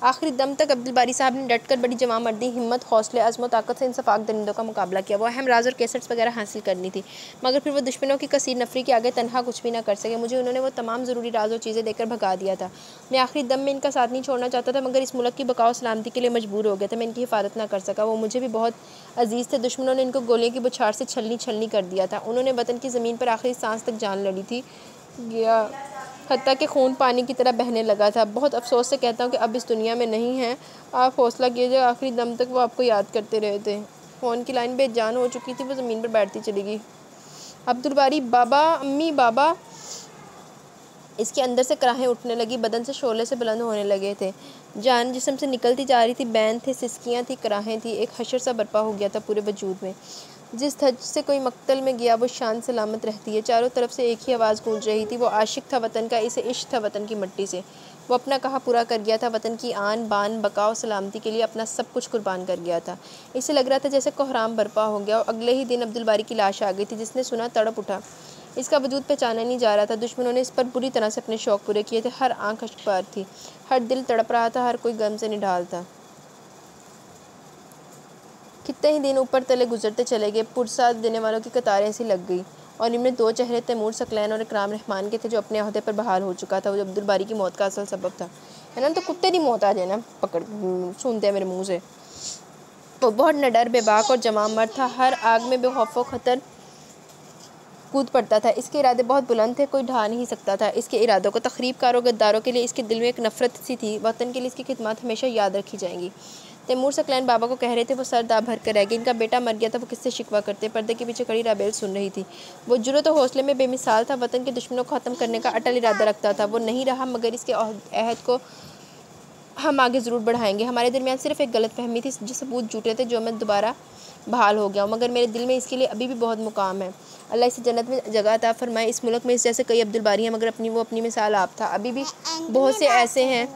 आखिरी दम तक अब्दुल बारी साहब ने डटकर बड़ी जवां मर्दी, हिम्मत, हौसले, अज़्म, ताकत से इन सफाक दरिंदों का मुकाबला किया। वो अहम राज और कैसेट्स वगैरह हासिल करनी थी, मगर फिर वो दुश्मनों की कसीर नफरी के आगे तनहा कुछ भी ना कर सके। मुझे उन्होंने वो तमाम ज़रूरी राज और चीज़ें देकर भगा दिया था। मैं आखिरी दम में इनका साथ नहीं छोड़ना चाहता था, मगर इस मुल्क की बकाओ सलामती के लिए मजबूर हो गया था। मैं इनकी हिफाजत ना कर सका। वो मुझे भी बहुत अजीज़ थे। दुश्मनों ने इनको गोलियों की बुछार से छलनी कर दिया था। उन्होंने वतन की ज़मीन पर आखिरी सांस तक जान लड़ी थी। गया हत्ता कि खून पानी की तरह बहने लगा था। बहुत अफसोस से कहता हूँ कि अब इस दुनिया में नहीं हैं। आप हौसला कीजिए, आखिरी दम तक वो आपको याद करते रहे थे। फ़ोन की लाइन बेजान हो चुकी थी। वो ज़मीन पर बैठती चली गई। अब्दुल बारी, बाबा, अम्मी, बाबा। इसके अंदर से कराहें उठने लगी, बदन से शोले से बुलंद होने लगे थे। जान जिस्म से निकलती जा रही थी। बैन थे, सिसकियाँ थी, कराहें थी। एक हशर सा बर्पा हो गया था पूरे वजूद में। जिस धज से कोई मक्तल में गया वो शान सलामत रहती है। चारों तरफ से एक ही आवाज़ गूंज रही थी। वो आशिक था वतन का, इसे इश्क था वतन की मिट्टी से। वो अपना कहा पूरा कर गया था। वतन की आन बान बकाओ सलामती के लिए अपना सब कुछ कुर्बान कर गया था। इसे लग रहा था जैसे कोहराम बर्पा हो गया। और अगले ही दिन अब्दुल बारी की लाश आ गई थी। जिसने सुना तड़प उठा। इसका वजूद पहचाना नहीं जा रहा था। दुश्मनों ने इस पर बुरी तरह से अपने शौक़ पूरे किए थे। हर आँख अश्कबार थी, हर दिल तड़प रहा था, हर कोई गम से निढाल था। कितने ही दिन ऊपर तले गुजरते चले गए। पुरसाद देने वालों की कतारें सी लग गई और इनमें दो चेहरे तैमूर सकलैन और इकराम रहमान के थे, जो अपने अहदे पर बहाल हो चुका था। वो अब्दुल बारी की मौत का असल सबब था। है ना, तो कुत्ते की मौत आ जाए ना पकड़ सुनते हैं मेरे मुँह से। वो बहुत निडर, बेबाक और जवां मर्द था। हर आग में बेखौफ खतर कूद पड़ता था। इसके इरादे बहुत बुलंद थे, कोई ढा नहीं सकता था इसके इरादों को। तखरीबकारों गद्दारों के लिए इसके दिल में एक नफ़रत सी थी। वतन के लिए इसकी खिदमत हमेशा याद रखी जाएंगी। तैमूर सकलैन बाबा को कह रहे थे। वो सर दा भर कर रह गए। इनका बेटा मर गया था। वो किससे शिकवा करते? पर्दे के पीछे खड़ी राबेल सुन रही थी। वो जुर्रत और हौसले में बेमिसाल था। वतन के दुश्मनों को ख़त्म करने का अटल इरादा रखता था। वो नहीं रहा, मगर इसके अहद को हम आगे ज़रूर बढ़ाएंगे। हमारे दरमियान सिर्फ एक गलत फहमी थी, जो सबूत झूठे थे, जो मैं दोबारा बहाल हो गया हूँ, मगर मेरे दिल में इसके लिए अभी भी बहुत मुकाम है। अल्लाह इसे जन्नत में जगह अता फरमाए। इस मुल्क में इस जैसे कई अब्दुल बारी हैं, मगर अपनी मिसाल आप था। अभी भी बहुत से ऐसे हैं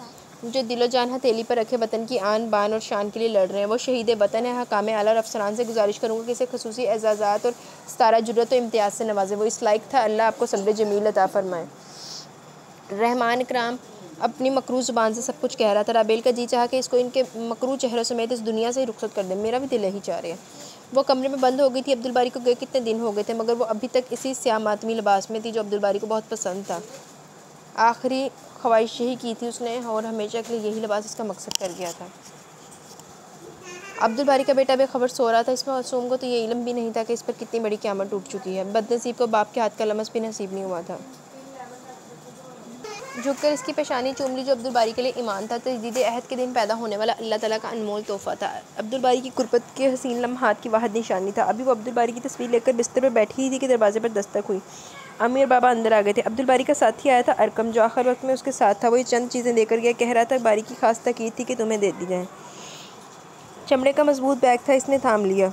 जो दिलो जान हथेली पर रखे वतन की आन बान और शान के लिए लड़ रहे हैं। वो शहीद वतन है। हकाम आला और अफसरान से गुजारिश करूँगा कि इसे खसूसी एजाज़ात और सतारा जुर्रत और इम्तियाज़ से नवाजे। वो इस लायक था। अल्लाह आपको सब्र जमील अता फरमाए। रहमान इकराम अपनी मकरू ज़ुबान से सब कुछ कह रहा था। राबेल का जी चाहा कि इसको इनके मकरू चेहरों समेत इस दुनिया से ही रुखसत कर दे। मेरा भी दिल यही चाह रहा है। वो कमरे में बंद हो गई थी। अब्दुल बारी को गए कितने दिन हो गए थे, मगर वो अभी तक इसी स्याह मातमी लिबास में थी जो अब्दुल बारी को बहुत पसंद था। आखिरी ख्वाहिश यही की थी उसने, और हमेशा के लिए यही लिबास इसका मकसद कर गया था। अब्दुल बारी का बेटा बेखबर सो रहा था। इसमें मासूम को तो ये इल्म भी नहीं था कि इस पर कितनी बड़ी क़यामत टूट चुकी है। बदनसीब को बाप के हाथ का लमस भी नसीब नहीं हुआ था। झुककर इसकी पेशानी चूम ली, जो अब्दुल बारी के लिए ईमान था। तजदीद अहद के दिन पैदा होने वाला अल्लाह ताला का अनमोल तोहफ़ा था। अब्दुल बारी की कुर्बत के हसीन लम्हात की वाहिद निशानी था। अभी वो अब्दुल बारी की तस्वीर लेकर बिस्तर पर बैठी ही थी कि दरवाजे पर दस्तक हुई। अम्मी और बाबा अंदर आ गए थे। अब्दुल बारी का साथी आया था, अरकम, जो आखिर वक्त में उसके साथ था। वही चंद चीज़ें देकर गया। कह रहा था बारी की खास ताकीद थी कि तुम्हें दे दी जाए। चमड़े का मजबूत बैग था, इसने थाम लिया।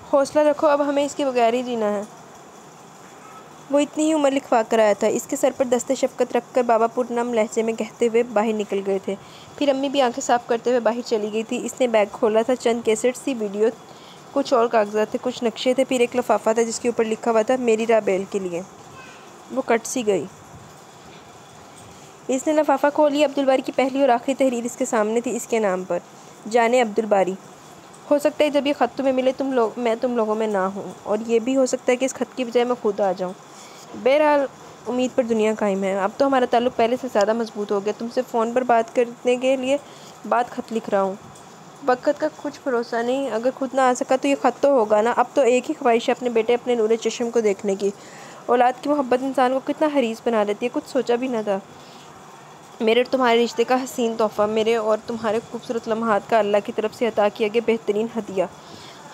हौसला रखो, अब हमें इसके बगैर ही जीना है। वो इतनी ही उम्र लिखवा कर आया था। इसके सर पर दस्ते शफ़क़त रखकर बाबा पुरनम लहजे में कहते हुए बाहर निकल गए थे। फिर अम्मी भी आंखें साफ़ करते हुए बाहर चली गई थी। इसने बैग खोला था। चंद कैसेट्स थी, वीडियो, कुछ और कागजात थे, कुछ नक्शे थे, फिर एक लिफाफा था जिसके ऊपर लिखा हुआ था मेरी राबेल के लिए। वो कट सी गई। इसने लिफाफा खोल लिया। अब्दुल बारी की पहली और आखिरी तहरीर इसके सामने थी, इसके नाम पर, जाने अब्दुल बारी। हो सकता है जब ये ख़त तुम्हें मिले मैं तुम लोगों में ना हूँ, और ये भी हो सकता है कि इस ख़त की बजाय मैं खुद आ जाऊँ। बहरहाल उम्मीद पर दुनिया कायम है। अब तो हमारा ताल्लुक़ पहले से ज़्यादा मजबूत हो गया। तुमसे फ़ोन पर बात करने के लिए बात ख़त लिख रहा हूँ। वक़्त का कुछ भरोसा नहीं, अगर खुद ना आ सका तो ये ख़त तो होगा ना। अब तो एक ही ख्वाहिश है अपने बेटे, अपने नूरे चश्म को देखने की। औलाद की मोहब्बत इंसान को कितना हरीस बना देती है, कुछ सोचा भी ना था। मेरे और तुम्हारे रिश्ते का हसीन तोहफ़ा, मेरे और तुम्हारे खूबसूरत लम्हात का अल्लाह की तरफ से अता किया गया बेहतरीन हदिया,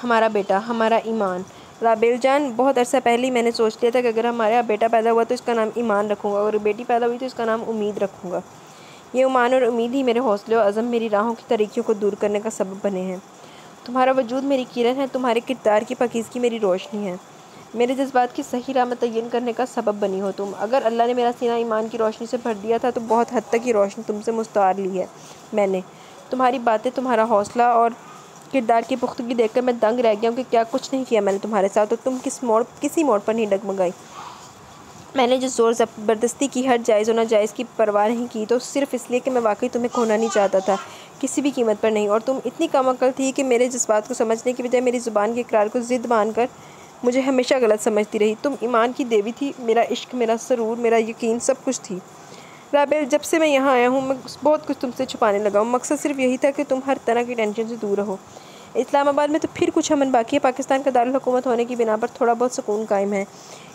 हमारा बेटा, हमारा ईमान। राबेल जान, बहुत अरसा पहले ही मैंने सोच लिया था कि अगर हमारे यहाँ बेटा पैदा हुआ तो इसका नाम ईमान रखूँगा, और बेटी पैदा हुई तो इसका नाम उम्मीद रखूँगा। ये ईमान और उम्मीद ही मेरे हौसले और अज़म, मेरी राहों की तरीक़ियों को दूर करने का सबब बने हैं। तुम्हारा वजूद मेरी किरण है, तुम्हारे किरदार की पाकीज़गी मेरी रोशनी है, मेरे जज्बात की सही राह मुतय्यन करने का सबब बनी हो तुम। अगर अल्लाह ने मेरा सीना ईमान की रोशनी से भर दिया था तो बहुत हद तक ये रोशनी तुमसे मुस्तार ली है मैंने। तुम्हारी बातें, तुम्हारा हौसला और किरदार की पुख्तगी देखकर मैं दंग रह गया हूँ कि क्या कुछ नहीं किया मैंने तुम्हारे साथ, तो तुम किसी मोड़ पर नहीं डगमगाई। मैंने जो ज़ोर ज़बरदस्ती की, हर जायज़ और नाजायज़ की परवाह नहीं की, तो सिर्फ़ इसलिए कि मैं वाकई तुम्हें खोना नहीं चाहता था, किसी भी कीमत पर नहीं। और तुम इतनी कम अकल थी कि मेरे जज्बात को समझने की बजाय मेरी ज़ुबान के इकरार को ज़िद मानकर मुझे हमेशा गलत समझती रही। तुम ईमान की देवी थी, मेरा इश्क, मेरा सरूर, मेरा यकीन, सब कुछ थी। राबेल, जब से मैं यहाँ आया हूँ मैं बहुत कुछ तुमसे छुपाने लगा हूँ। मकसद सिर्फ यही था कि तुम हर तरह की टेंशन से दूर रहो। इस्लामाबाद में तो फिर कुछ अमन बाकी है। पाकिस्तान का दारुल हुकूमत होने की बिना पर थोड़ा बहुत सुकून कायम है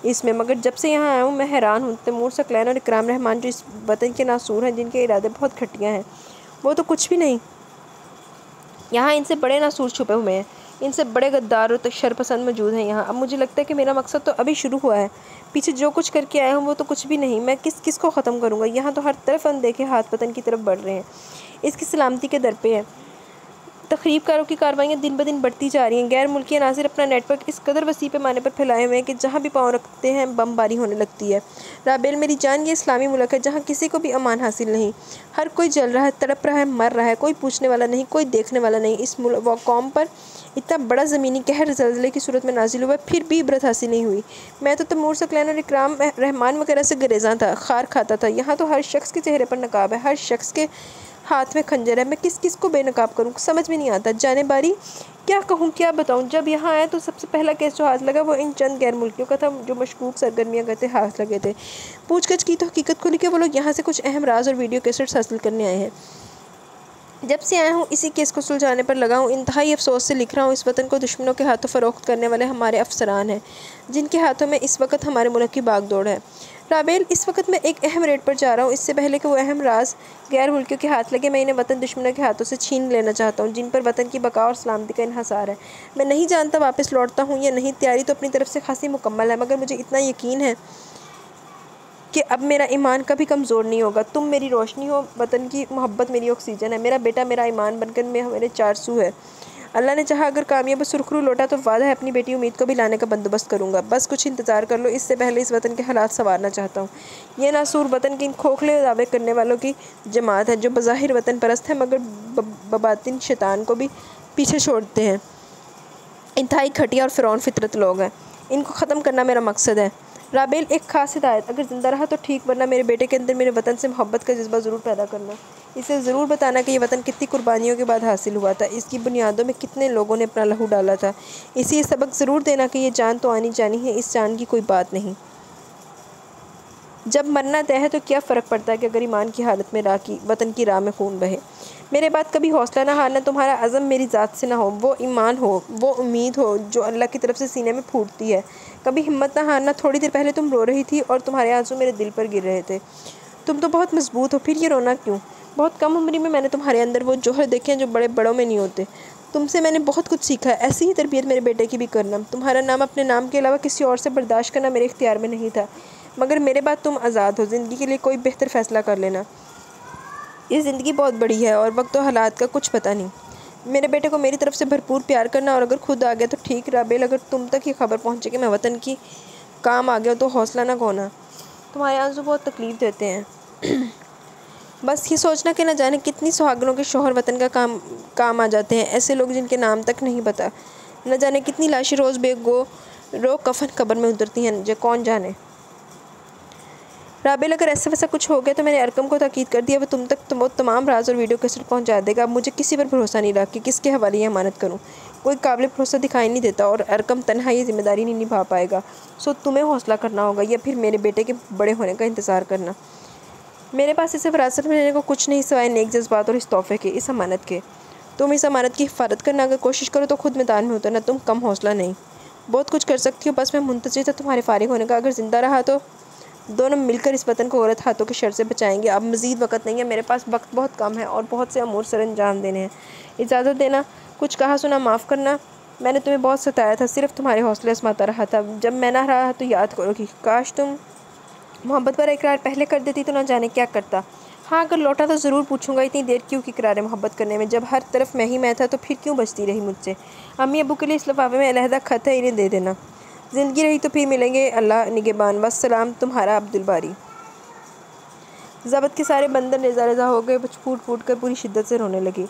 इसमें, मगर जब से यहाँ आया हूँ मैं हैरान हूँ। तैमूर सकलैन और इकराम रहमान जो इस वतन के नासूर हैं, जिनके इरादे बहुत घटिया हैं, वो तो कुछ भी नहीं। यहाँ इनसे बड़े नासूर छुपे हुए हैं, इनसे बड़े गद्दार और शरपसंद मौजूद हैं यहाँ। अब मुझे लगता है कि मेरा मकसद तो अभी शुरू हुआ है। पीछे जो कुछ करके आया हूँ वो तो कुछ भी नहीं। मैं किस को ख़त्म करूँगा। यहाँ तो हर तरफ अनदेखे हाथ वतन की तरफ बढ़ रहे हैं, इसकी सलामती के दर पे है। तखरीबकारों की कार्रवाइयाँ दिन ब दिन बढ़ती जा रही हैं। गैर मुल्की अनासिर अपना नेटवर्क इस कदर वसी पैमाने पर फैलाए हुए हैं कि जहाँ भी पाँव रखते हैं बमबारी होने लगती है। राबेल मेरी जान, ये इस्लामी मुल्क है जहाँ किसी को भी अमान हासिल नहीं। हर कोई जल रहा है, तड़प रहा है, मर रहा है, कोई पूछने वाला नहीं, कोई देखने वाला नहीं। इस कौम पर इतना बड़ा ज़मीनी कहर ज़लज़ले की सूरत में नाजिल हुआ, फिर भी इबरत हासिल नहीं हुई। मैं तो तैमूर सकलैन और इकराम रहमान वगैरह से गरेज़ां था, खार खाता था। यहाँ तो हर शख्स के चेहरे पर नकाब है, हर शख्स के हाथ में खंजर है। मैं किस को बेनकाब करूँ, समझ में नहीं आता। जाने बारी, क्या कहूँ, क्या बताऊँ। जब यहाँ आया तो सबसे पहला केस जो हाथ लगा वो इन चंद गैर मुल्कियों का था जो मशकूक सरगर्मियाँ करते हाथ लगे थे। पूछगछ की तो हकीकत खुली कि वो लोग यहाँ से कुछ अहम राज और वीडियो कैसेट्स हासिल करने आए हैं। जब से आया हूँ इसी केस को सुलझाने पर लगा हूँ। इंतहाई अफसोस से लिख रहा हूँ, इस वतन को दुश्मनों के हाथों फ़रोख्त करने वाले हमारे अफसरान हैं, जिनके हाथों में इस वक्त हमारे मुल्क की बागदौड़ है। राबेल, इस वक्त मैं एक अहम रेड पर जा रहा हूँ। इससे पहले कि वो अहम राज गैर मुल्कियों के हाथ लगे, मैं इन्हें वतन दुश्मनों के हाथों से छीन लेना चाहता हूँ, जिन पर वतन की बका और सलामती का इन्हसार है। मैं नहीं जानता वापस लौटता हूँ या नहीं। तैयारी तो अपनी तरफ से खासी मुकम्मल है, मगर मुझे इतना यकीन है कि अब मेरा ईमान कभी कमज़ोर नहीं होगा। तुम मेरी रोशनी हो, वतन की मोहब्बत मेरी ऑक्सीजन है, मेरा बेटा मेरा ईमान बनकर मेरे चारसू है। अल्लाह ने चाहा अगर कामयाब सुरखरू लौटा तो वादा है अपनी बेटी उम्मीद को भी लाने का बंदोबस्त करूँगा। बस कुछ इंतज़ार कर लो, इससे पहले इस वतन के हालात संवारना चाहता हूँ। ये नासूर वतन के इन खोखले दावे करने वालों की जमात है जो बज़ाहिर वतन परस्त है मगर बबातिन शैतान को भी पीछे छोड़ते हैं। इंतहाई घटिया और फ़िरौन फितरत लोग हैं, इनको ख़त्म करना मेरा मकसद है। राबेल, एक खास हिदायत, अगर ज़िंदा रहा तो ठीक, वरना मेरे बेटे के अंदर मेरे वतन से मोहब्बत का जज्बा ज़रूर पैदा करना। इसे ज़रूर बताना कि ये वतन कितनी कुर्बानियों के बाद हासिल हुआ था, इसकी बुनियादों में कितने लोगों ने अपना लहू डाला था। इसे ये सबक ज़रूर देना कि ये जान तो आनी जानी है, इस जान की कोई बात नहीं। जब मरना तय है तो क्या फ़र्क पड़ता है कि अगर ईमान की हालत में वतन की राह में खून बहे। मेरे बाद कभी हौसला ना हारना, तुम्हारा अज़म मेरी ज़ात से ना हो, वो ईमान हो, वो उम्मीद हो जो अल्लाह की तरफ से सीने में फूटती है। कभी हिम्मत ना हारना। थोड़ी देर पहले तुम रो रही थी और तुम्हारे आंसू मेरे दिल पर गिर रहे थे। तुम तो बहुत मजबूत हो, फिर ये रोना क्यों। बहुत कम उम्र में मैंने तुम्हारे अंदर वो जौहर देखे हैं जो बड़े बड़ों में नहीं होते। तुमसे मैंने बहुत कुछ सीखा है। ऐसी ही तरबियत मेरे बेटे की भी करना। तुम्हारा नाम अपने नाम के अलावा किसी और से बर्दाश्त करना मेरे इख्तियार में नहीं था, मगर मेरे बाद तुम आज़ाद हो। ज़िंदगी के लिए कोई बेहतर फ़ैसला कर लेना। ये ज़िंदगी बहुत बड़ी है और वक्त और हालात का कुछ पता नहीं। मेरे बेटे को मेरी तरफ से भरपूर प्यार करना, और अगर खुद आ गया तो ठीक। राबेल, अगर तुम तक ये खबर पहुँचे कि मैं वतन की काम आ गया तो हौसला ना खोना। तुम्हारे आंसू बहुत तकलीफ़ देते हैं। बस ये सोचना कि न जाने कितनी सुहागनों के शौहर वतन का काम आ जाते हैं। ऐसे लोग जिनके नाम तक नहीं पता। न जाने कितनी लाशें रोज़ बेगो कफन कब्र में उतरती हैं, जो कौन जाने। राबेल, अगर ऐसा वैसा कुछ हो गया तो मैंने अरकम को ताकीद कर दिया, वो तुम तक वो तमाम राज और वीडियो कैसेट पहुंचा देगा। अब मुझे किसी पर भरोसा नहीं रहा कि किसके हवाले ये अमानत करूं। कोई काबिल भरोसा दिखाई नहीं देता, और अरकम तन्हा ये जिम्मेदारी नहीं निभा पाएगा। सो तुम्हें हौसला करना होगा, या फिर मेरे बेटे के बड़े होने का इंतज़ार करना। मेरे पास इसे विरासत में लेने को कुछ नहीं सिवाय नेक जज्बात और इस तोहफे के, इस अमानत के। तुम इस अमानत की हिफाजत करना अगर कोशिश करो तो खुद मैदान में उतरना। तुम कम हौसला नहीं, बहुत कुछ कर सकती हो। बस मैं मुंतज़िर था तुम्हारे फारिग होने का। अगर ज़िंदा रहा तो दोनों मिलकर इस वतन को औरत हाथों के शर से बचाएंगे। अब मज़ीद वक्त नहीं है, मेरे पास वक्त बहुत कम है और बहुत से अमूर सर अंजाम देने हैं। इजाज़त देना। कुछ कहा सुना माफ़ करना। मैंने तुम्हें बहुत सताया था, सिर्फ तुम्हारे हौसले आजमाता रहा था। जब मैं ना रहा तो याद करो कि काश तुम मोहब्बत पर इकरार पहले कर देती तो ना जाने क्या करता। हाँ, अगर लौटा तो ज़रूर पूछूंगा इतनी देर क्यों की इकरार मोहब्बत करने में, जब हर तरफ मैं ही मैं था तो फिर क्यों बचती रही मुझसे। अम्मी अबू के लिए इस लिफाफे में अलहदा खत है, इन्हें दे देना। ज़िंदगी रही तो फिर मिलेंगे, अल्लाह निगहबान। वस्सलाम, तुम्हारा अब्दुल बारी। ज़बत के सारे बंदर नेज़ा हो गए। वो फूट फूट कर पूरी शिद्दत से रोने लगी,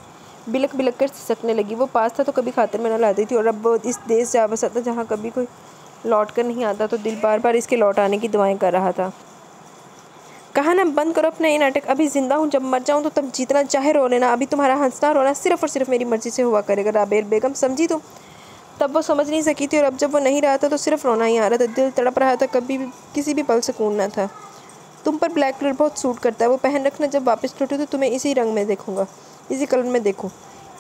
बिलक बिलक कर सिसकने लगी। वो पास था तो कभी खातिर में न लाती थी, और अब वो इस देश जा बसा था जहाँ कभी कोई लौट कर नहीं आता, तो दिल बार बार इसके लौट आने की दुआएं कर रहा था। कहा ना बंद करो अपना ये नाटक। अभी ज़िंदा हूँ, जब मर जाऊँ तो तब जितना चाहे रो लेना। अभी तुम्हारा हंसना रोना सिर्फ़ और सिर्फ मेरी मर्ज़ी से हुआ करेगा। राबेल बेगम, समझी तुम? तब वो समझ नहीं सकी थी, और अब जब वो नहीं रहा था तो सिर्फ रोना ही आ रहा था। दिल तड़प रहा था, कभी भी किसी भी पल सुकून न था। तुम पर ब्लैक कलर बहुत सूट करता है, वो पहन रखना। जब वापस लौटूँ तो तुम्हें इसी रंग में देखूंगा, इसी कलर में देखूँ।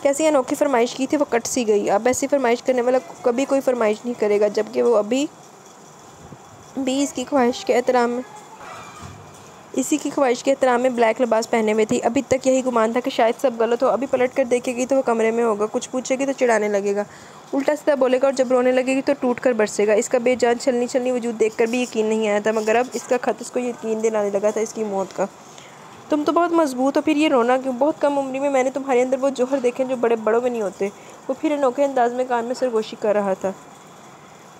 कैसी अनोखी फरमाइश की थी, वो कट सी गई। अब ऐसी फरमाइश करने वाला कभी कोई फरमाइश नहीं करेगा, जबकि वो अभी भी इसी की ख्वाहिश के एहतराम में ब्लैक लिबास पहने हुए थी। अभी तक यही गुमान था कि शायद सब गलत हो। अभी पलट कर देखेगी तो वो कमरे में होगा, कुछ पूछेगी तो चिढ़ाने लगेगा, उल्टा सीधा बोलेगा, और जब रोने लगेगी तो टूट कर बरसेगा। इसका बेजान छलनी वजूद देखकर भी यकीन नहीं आया था, मगर अब इसका खत इसको यकीन दिलाने लगा था इसकी मौत का। तुम तो बहुत मजबूत हो, फिर ये रोना क्यों? बहुत कम उम्र में मैंने तुम्हारे अंदर वो जौहर देखे जो बड़े बड़ों में नहीं होते। वो फिर अनोखे अंदाज में कान में सरगोशी कर रहा था।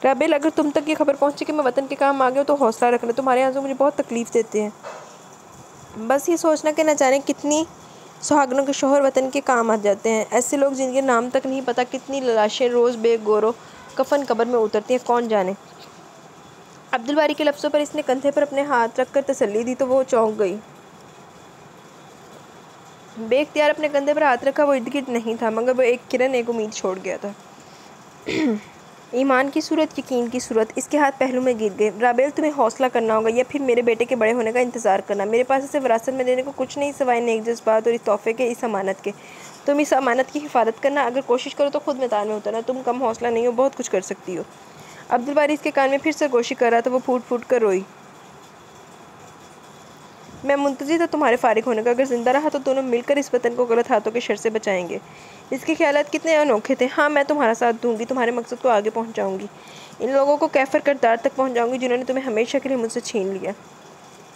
राबेल, अगर तुम तक ये खबर पहुँची कि मैं वतन के काम आ गया तो हौसला रखना। तुम्हारे आंसू मुझे बहुत तकलीफ़ देते हैं। बस ये सोचना कि न जाने कितनी सुहागनों के शौहर वतन के काम आ जाते हैं। ऐसे लोग जिनके नाम तक नहीं पता, कितनी लाशें रोज़ बेगौरो कफन कब्र में उतरती हैं, कौन जाने। अब्दुल बारी के लफ्ज़ों पर इसने कंधे पर अपने हाथ रखकर तसल्ली दी तो वो चौंक गई। बेख्तियार अपने कंधे पर हाथ रखा। वो इर्द गिर्द नहीं था, मगर वो एक किरण, एक उम्मीद छोड़ गया था। ईमान की सूरत, यकीन की सूरत इसके हाथ पहलू में गिर गए। राबेल, तुम्हें हौसला करना होगा, या फिर मेरे बेटे के बड़े होने का इंतज़ार करना। मेरे पास इसे विरासत में देने को कुछ नहीं सिवाय नेक जज्बात और इस तोहफे के, इस अमानत के। तुम इस अमानत की हिफाजत करना अगर कोशिश करो तो खुद मैदान में उतरना। तुम कम हौसला नहीं हो, बहुत कुछ कर सकती हो। अब्दुल बारी इसके कान में फिर सरगोशी कर रहा था। वो फूट फूट कर रोई। मैं मुंतज़िर था तुम्हारे फारिग होने का। अगर ज़िंदा रहा तो दोनों मिलकर इस वतन को गलत हाथों के शर से बचाएंगे। इसके ख्यालात कितने अनोखे थे। हाँ, मैं तुम्हारा साथ दूंगी, तुम्हारे मकसद को आगे पहुंचाऊंगी। इन लोगों को कैफर करदार तक पहुंचाऊंगी जिन्होंने तुम्हें हमेशा के लिए मुझसे छीन लिया।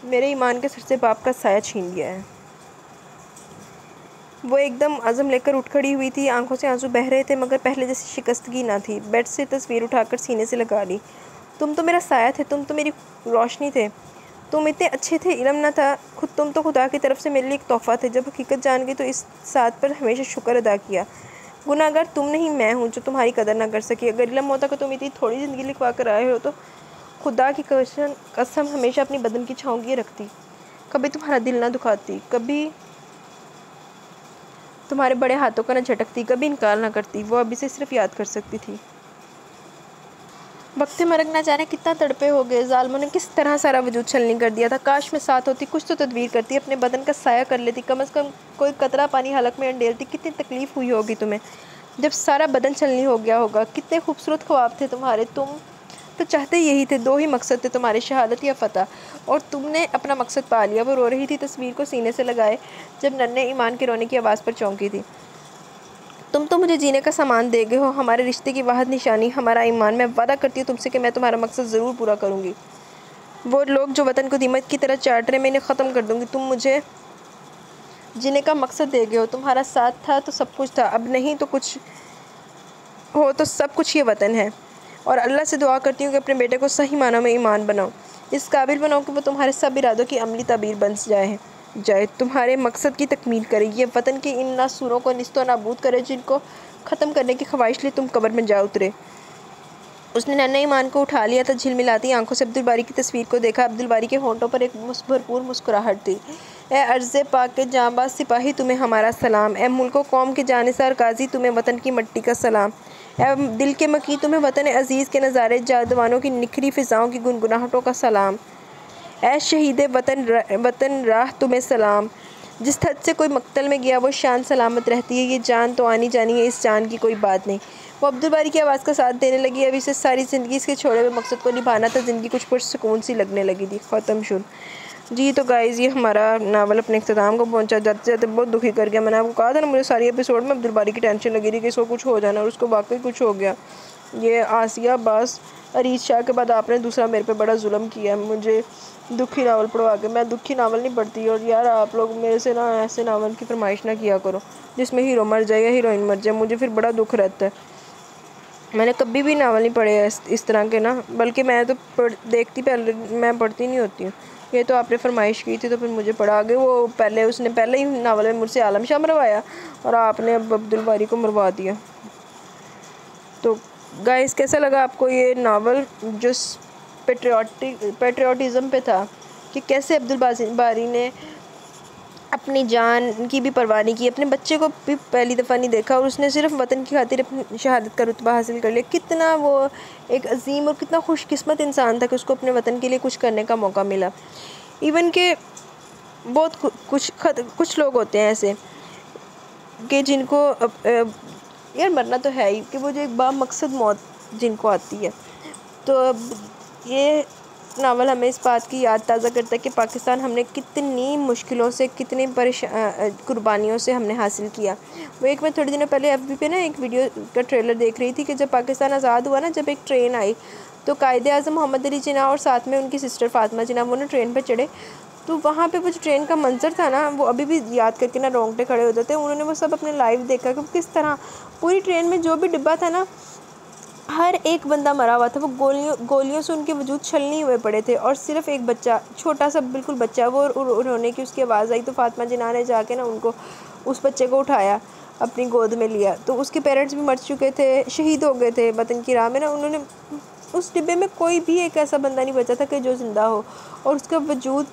मेरे ईमान के सर से बाप का साया छीन लिया है। वो एकदम अज़म लेकर उठ खड़ी हुई थी। आंखों से आंसू बह रहे थे, मगर पहले जैसी शिकस्तगी ना थी। बेड से तस्वीर उठाकर सीने से लगा ली। तुम तो मेरा साया थे, तुम तो मेरी रोशनी थे, तुम इतने अच्छे थे। इल्म न था, तुम तो खुदा की तरफ से मेरे लिए एक तोहफ़ा थे। जब हकीकत जान गई तो इस साथ पर हमेशा शुक्र अदा किया। गुनाहगार तुम नहीं, मैं हूँ जो तुम्हारी कदर ना कर सकी। अगर इल्म होता कि तुम इतनी थोड़ी ज़िंदगी लिखवा कर आए हो तो खुदा की कसम हमेशा अपनी बदन की छाँव रखती, कभी तुम्हारा दिल ना दुखाती, कभी तुम्हारे बड़े हाथों का न झटकती, कभी इनकार ना करती। वो अभी से सिर्फ याद कर सकती थी। वक्त मरग ना जाने कितना तड़पे हो गए। जालिमों ने किस तरह सारा वजूद छलनी कर दिया था। काश मैं साथ होती, कुछ तो तदबीर करती, अपने बदन का साया कर लेती, कम से कम कोई कतरा पानी हलक में अंडेलती। कितनी तकलीफ़ हुई होगी तुम्हें जब सारा बदन छलनी हो गया होगा। कितने खूबसूरत ख्वाब थे तुम्हारे। तुम तो चाहते यही थे, दो ही मकसद थे तुम्हारे, शहादत या फ़तह, और तुमने अपना मकसद पा लिया। वो रो रही थी, तस्वीर को सीने से लगाए, जब नन्हे ईमान के रोने की आवाज़ पर चौंकी थी। तुम तो मुझे जीने का सामान दे गए हो, हमारे रिश्ते की वाहिद निशानी, हमारा ईमान। मैं वादा करती हूँ तुमसे कि मैं तुम्हारा मकसद ज़रूर पूरा करूँगी। वो लोग जो वतन को दीमक की तरह चाट रहे, मैं इन्हें ख़त्म कर दूँगी। तुम मुझे जीने का मकसद दे गए हो। तुम्हारा साथ था तो सब कुछ था, अब नहीं तो कुछ हो तो सब कुछ ये वतन है। और अल्लाह से दुआ करती हूँ कि अपने बेटे को सही मानों में ईमान बनाओ, इस काबिल बनाओ कि वो तुम्हारे सब इरादों की अमली ताबीर बन जाए, तुम्हारे मकसद की तकमील करे, ये वतन के इन नासूरों को निस्तो नाबूद करे जिनको ख़त्म करने की ख्वाहिश लिए तुम कब्र में जा उतरे। उसने नन्हे ईमान को उठा लिया था। झिलमिलाती आंखों से अब्दुल बारी की तस्वीर को देखा। अब्दुल बारी के होंठों पर एक भरपूर मुस्कुराहट थी। ए अर्ज़े पाक के जांबाज सिपाही तुम्हें हमारा सलाम। ए मुल्को कौम के जानिसार गाजी तुम्हें वतन की मट्टी का सलाम। ए दिल के मकी तुम्हें वतन अज़ीज़ के नज़ारे जादवानों की निखरी फ़िज़ाओं की गुनगुनाहटों का सलाम। ए शहीद वतन राह तुम्हें सलाम। जिस हद से कोई मक्तल में गया वो शान सलामत रहती है, ये जान तो आनी जानी है, इस जान की कोई बात नहीं। वो अब्दुल बारी की आवाज़ का साथ देने लगी। अब इसे सारी ज़िंदगी इसके छोड़े हुए मकसद को निभाना था। ज़िंदगी कुछ पुरसुकून सी लगने लगी थी। ख़त्म शुरू। जी तो गाइज़ ये हमारा नावल अपने इख्तिताम को पहुंचा। जाते जाते बहुत दुखी कर गया। मैंने आपको कहा था ना, मुझे सारी एपिसोड में अब्दुल बारी की टेंशन लगी थी कि इसको कुछ हो जाना, और उसको वाकई कुछ हो गया। ये आसिया बास अरीज शाह के बाद आपने दूसरा मेरे पे बड़ा जुल्म किया। मुझे दुखी नावल पढ़वा के, मैं दुखी नावल नहीं पढ़ती। और यार आप लोग मेरे से ना ऐसे नावल की फरमाइश ना किया करो जिसमें हीरो मर जाए या हीरोइन मर जाए, मुझे फिर बड़ा दुख रहता है। मैंने कभी भी नावल नहीं पढ़े इस तरह के ना, बल्कि मैं तो देखती, पहले मैं पढ़ती नहीं होती हूँ। ये तो आपने फरमाइश की थी तो फिर मुझे पढ़ा आगे। वो उसने पहले ही नावल में मुझसे आलम शाह मरवाया और आपने अब अब्दुल बारी को मरवा दिया। तो गाइस कैसा लगा आपको ये नावल जो पेट्रियाटिज़म पे था, कि कैसे अब्दुल बारी ने अपनी जान की भी परवाह नहीं की, अपने बच्चे को भी पहली दफ़ा नहीं देखा और उसने सिर्फ वतन की खातिर अपनी शहादत का रुतबा हासिल कर लिया। कितना वो एक अजीम और कितना खुशकिस्मत इंसान था कि उसको अपने वतन के लिए कुछ करने का मौका मिला। इवन के बहुत कुछ लोग होते हैं ऐसे कि जिनको यार मरना तो है ही, कि वो जो एक बामकसद मौत जिनको आती है। तो अब ये नावल हमें इस बात की याद ताज़ा करता है कि पाकिस्तान हमने कितनी मुश्किलों से, कितनी कुर्बानियों से हमने हासिल किया। वो एक मैं थोड़े दिनों पहले एफबी पे ना एक वीडियो का ट्रेलर देख रही थी कि जब पाकिस्तान आज़ाद हुआ ना, जब एक ट्रेन आई तो कायदे आज़म मोहम्मद अली जिन्ना और साथ में उनकी सिस्टर फातिमा जिन्ना वो ना ट्रेन पर चढ़े। तो वहाँ पे वो जो ट्रेन का मंजर था ना, वो अभी भी याद करके ना रोंगटे खड़े हो जाते हैं। उन्होंने वो सब अपने लाइव देखा कि किस तरह पूरी ट्रेन में जो भी डिब्बा था ना, हर एक बंदा मरा हुआ था। वो गोलियों से उनके वजूद छलनी हुए पड़े थे और सिर्फ एक बच्चा, छोटा सा बिल्कुल बच्चा, वो रोने की उसकी आवाज़ आई तो फातिमा जिन्ना ने जाके ना उनको, उस बच्चे को उठाया, अपनी गोद में लिया। तो उसके पेरेंट्स भी मर चुके थे, शहीद हो गए थे वतन की राह में ना। उन्होंने उस डिब्बे में कोई भी एक ऐसा बंदा नहीं बचा था कि जो ज़िंदा हो, और उसका वजूद,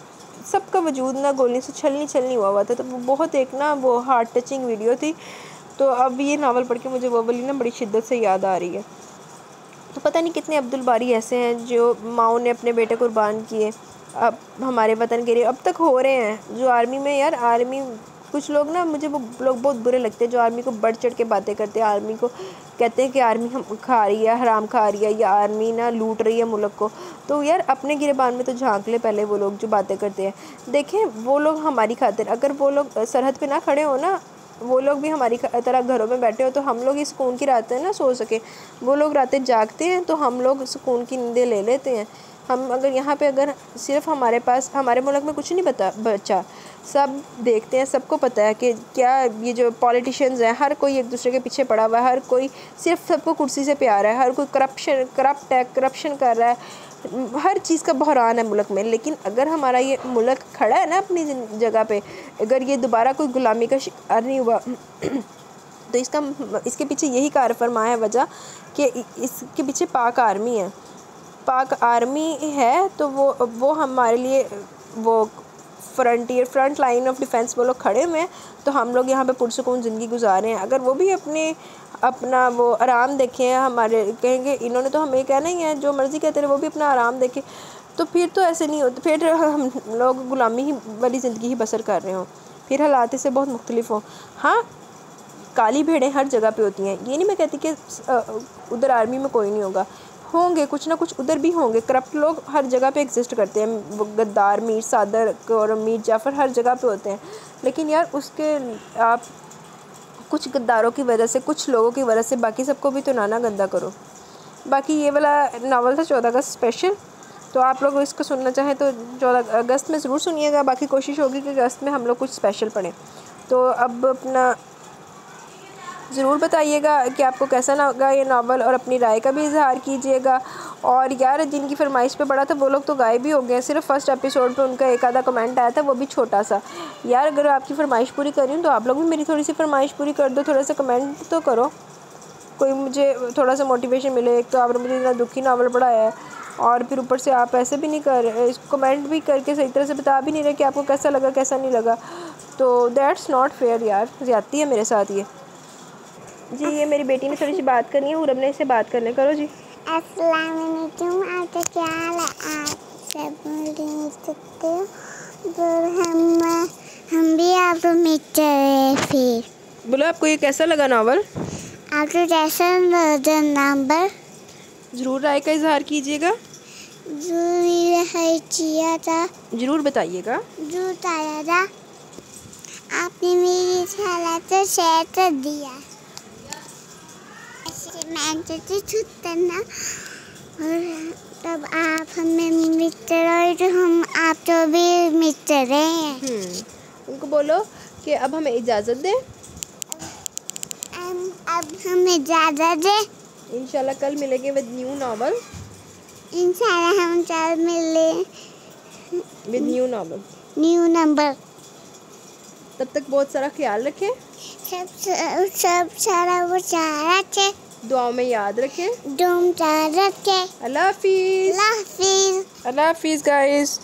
सबका वजूद ना गोली से छलनी हुआ था। तो वो बहुत एक ना वो हार्ट टचिंग वीडियो थी। तो अब ये नावल पढ़ के मुझे वो वाली ना बड़ी शिद्दत से याद आ रही है। तो पता नहीं कितने अब्दुल बारी ऐसे हैं जो माओ ने अपने बेटे कुर्बान किए अब हमारे वतन के लिए, अब तक हो रहे हैं। जो आर्मी में, यार आर्मी, कुछ लोग ना, मुझे वो लोग बहुत बुरे लगते हैं जो आर्मी को बढ़ चढ़ के बातें करते हैं। आर्मी को कहते हैं कि आर्मी हम खा रही है, हराम खा रही है, या आर्मी ना लूट रही है मुल्क को। तो यार अपने गिरेबान में तो झांक ले पहले वो लोग जो बातें करते हैं। देखें वो लोग हमारी खातिर, अगर वो लोग सरहद पे ना खड़े हो ना, वो लोग भी हमारी तरह घरों में बैठे हो तो हम लोग ये सुकून की रातें ना सो सके। वो लोग रातें जागते हैं तो हम लोग सुकून की नींदें ले लेते हैं। हम अगर यहाँ पे अगर सिर्फ हमारे पास, हमारे मुल्क में कुछ नहीं बचा, सब देखते हैं, सबको पता है कि क्या ये जो पॉलिटिशियंस हैं, हर कोई एक दूसरे के पीछे पड़ा हुआ है, हर कोई सिर्फ सबको कुर्सी से प्यार है, हर कोई करप्शन कर रहा है, हर चीज़ का बहरान है मुल्क में। लेकिन अगर हमारा ये मुल्क खड़ा है ना अपनी जगह पे, अगर ये दोबारा कोई गुलामी का शिकार नहीं हुआ तो इसके पीछे यही कार फरमा है वजह कि इसके पीछे पाक आर्मी है। पाक आर्मी है तो वो हमारे लिए वो फ्रंट लाइन ऑफ डिफेंस वो लोग खड़े हुए हैं, तो हम लोग यहाँ पे पुरसुकून ज़िंदगी गुजार रहे हैं। अगर वो भी अपना वो आराम देखें, हमारे कहेंगे इन्होंने तो हमें कहना ही है, जो मर्ज़ी कहते रहे, वो भी अपना आराम देखें, तो फिर तो ऐसे नहीं होता, फिर हम लोग गुलामी ही वाली ज़िंदगी ही बसर कर रहे हों, फिर हालात से बहुत मुख्तलिफ हों। हाँ, काली भेड़ें हर जगह पे होती हैं, ये नहीं मैं कहती कि उधर आर्मी में कोई नहीं होंगे, कुछ ना कुछ उधर भी होंगे। करप्ट लोग हर जगह पे एग्जिस्ट करते हैं, वो गद्दार, मीर सादर और मीर जाफ़र हर जगह पे होते हैं। लेकिन यार उसके आप कुछ गद्दारों की वजह से, कुछ लोगों की वजह से बाकी सबको भी तो ना गंदा करो। बाकी ये वाला नावल था 14 अगस्त स्पेशल, तो आप लोग इसको सुनना चाहें तो 14 अगस्त में ज़रूर सुनिएगा। बाकी कोशिश होगी कि अगस्त में हम लोग कुछ स्पेशल पढ़ें। तो अब अपना ज़रूर बताइएगा कि आपको कैसा लगा ये नावल, और अपनी राय का भी इजहार कीजिएगा। और यार जिनकी फरमाइश पे पड़ा था वो लोग तो गायब ही हो गए, सिर्फ फर्स्ट एपिसोड पे उनका एक आधा कमेंट आया था, वो भी छोटा सा। यार अगर आपकी फरमाइश पूरी कर रही हूँ तो आप लोग भी मेरी थोड़ी सी फरमाइश पूरी कर दो, थोड़ा सा कमेंट तो करो, कोई मुझे थोड़ा सा मोटिवेशन मिले। एक तो आपने मुझे इतना दुखी नावल पढ़ाया है और फिर ऊपर से आप ऐसे भी नहीं कर रहे, इसको कमेंट भी करके सही तरह से बता भी नहीं रहे कि आपको कैसा लगा कैसा नहीं लगा, तो दैट्स नॉट फेयर यार, ज़्यादती है मेरे साथ ये। जी ये मेरी बेटी ने थोड़ी सी बात करनी है, उरब ने इससे बात करने करो जी। अस्सलाम वालेकुम, आपका क्या हाल है? आप सब बोल सकते हो, पर हम भी आपको मिट रहे फिर। बोलो आपको ये कैसा लगा नावल? आपको कैसा लगा नावल? ज़रूर राय का इजहार कीजिएगा, ज़रूर है किया था, ज़रूर बताइएगा। जो ताया था आपने मेरी हालत शेयर कर दिया। मैं तो छूटता ना, और तब आप हमें मित्र और तो हम आप तो भी मित्र हैं। उनको बोलो कि अब हमें इजाज़त दें, अब हमें इजाज़त दें। इंशाल्लाह कल मिलेंगे विद न्यू नावल। इंशाल्लाह हम कल मिले with new novel, new number. तब तक बहुत सारा ख्याल रखें, सब सारा वो चारा थे, दुआओं में याद रखें। डूम चारा थे। अल्लाह हाफिज़। अल्लाह हाफिज़। अल्लाह हाफिज़ गाइस।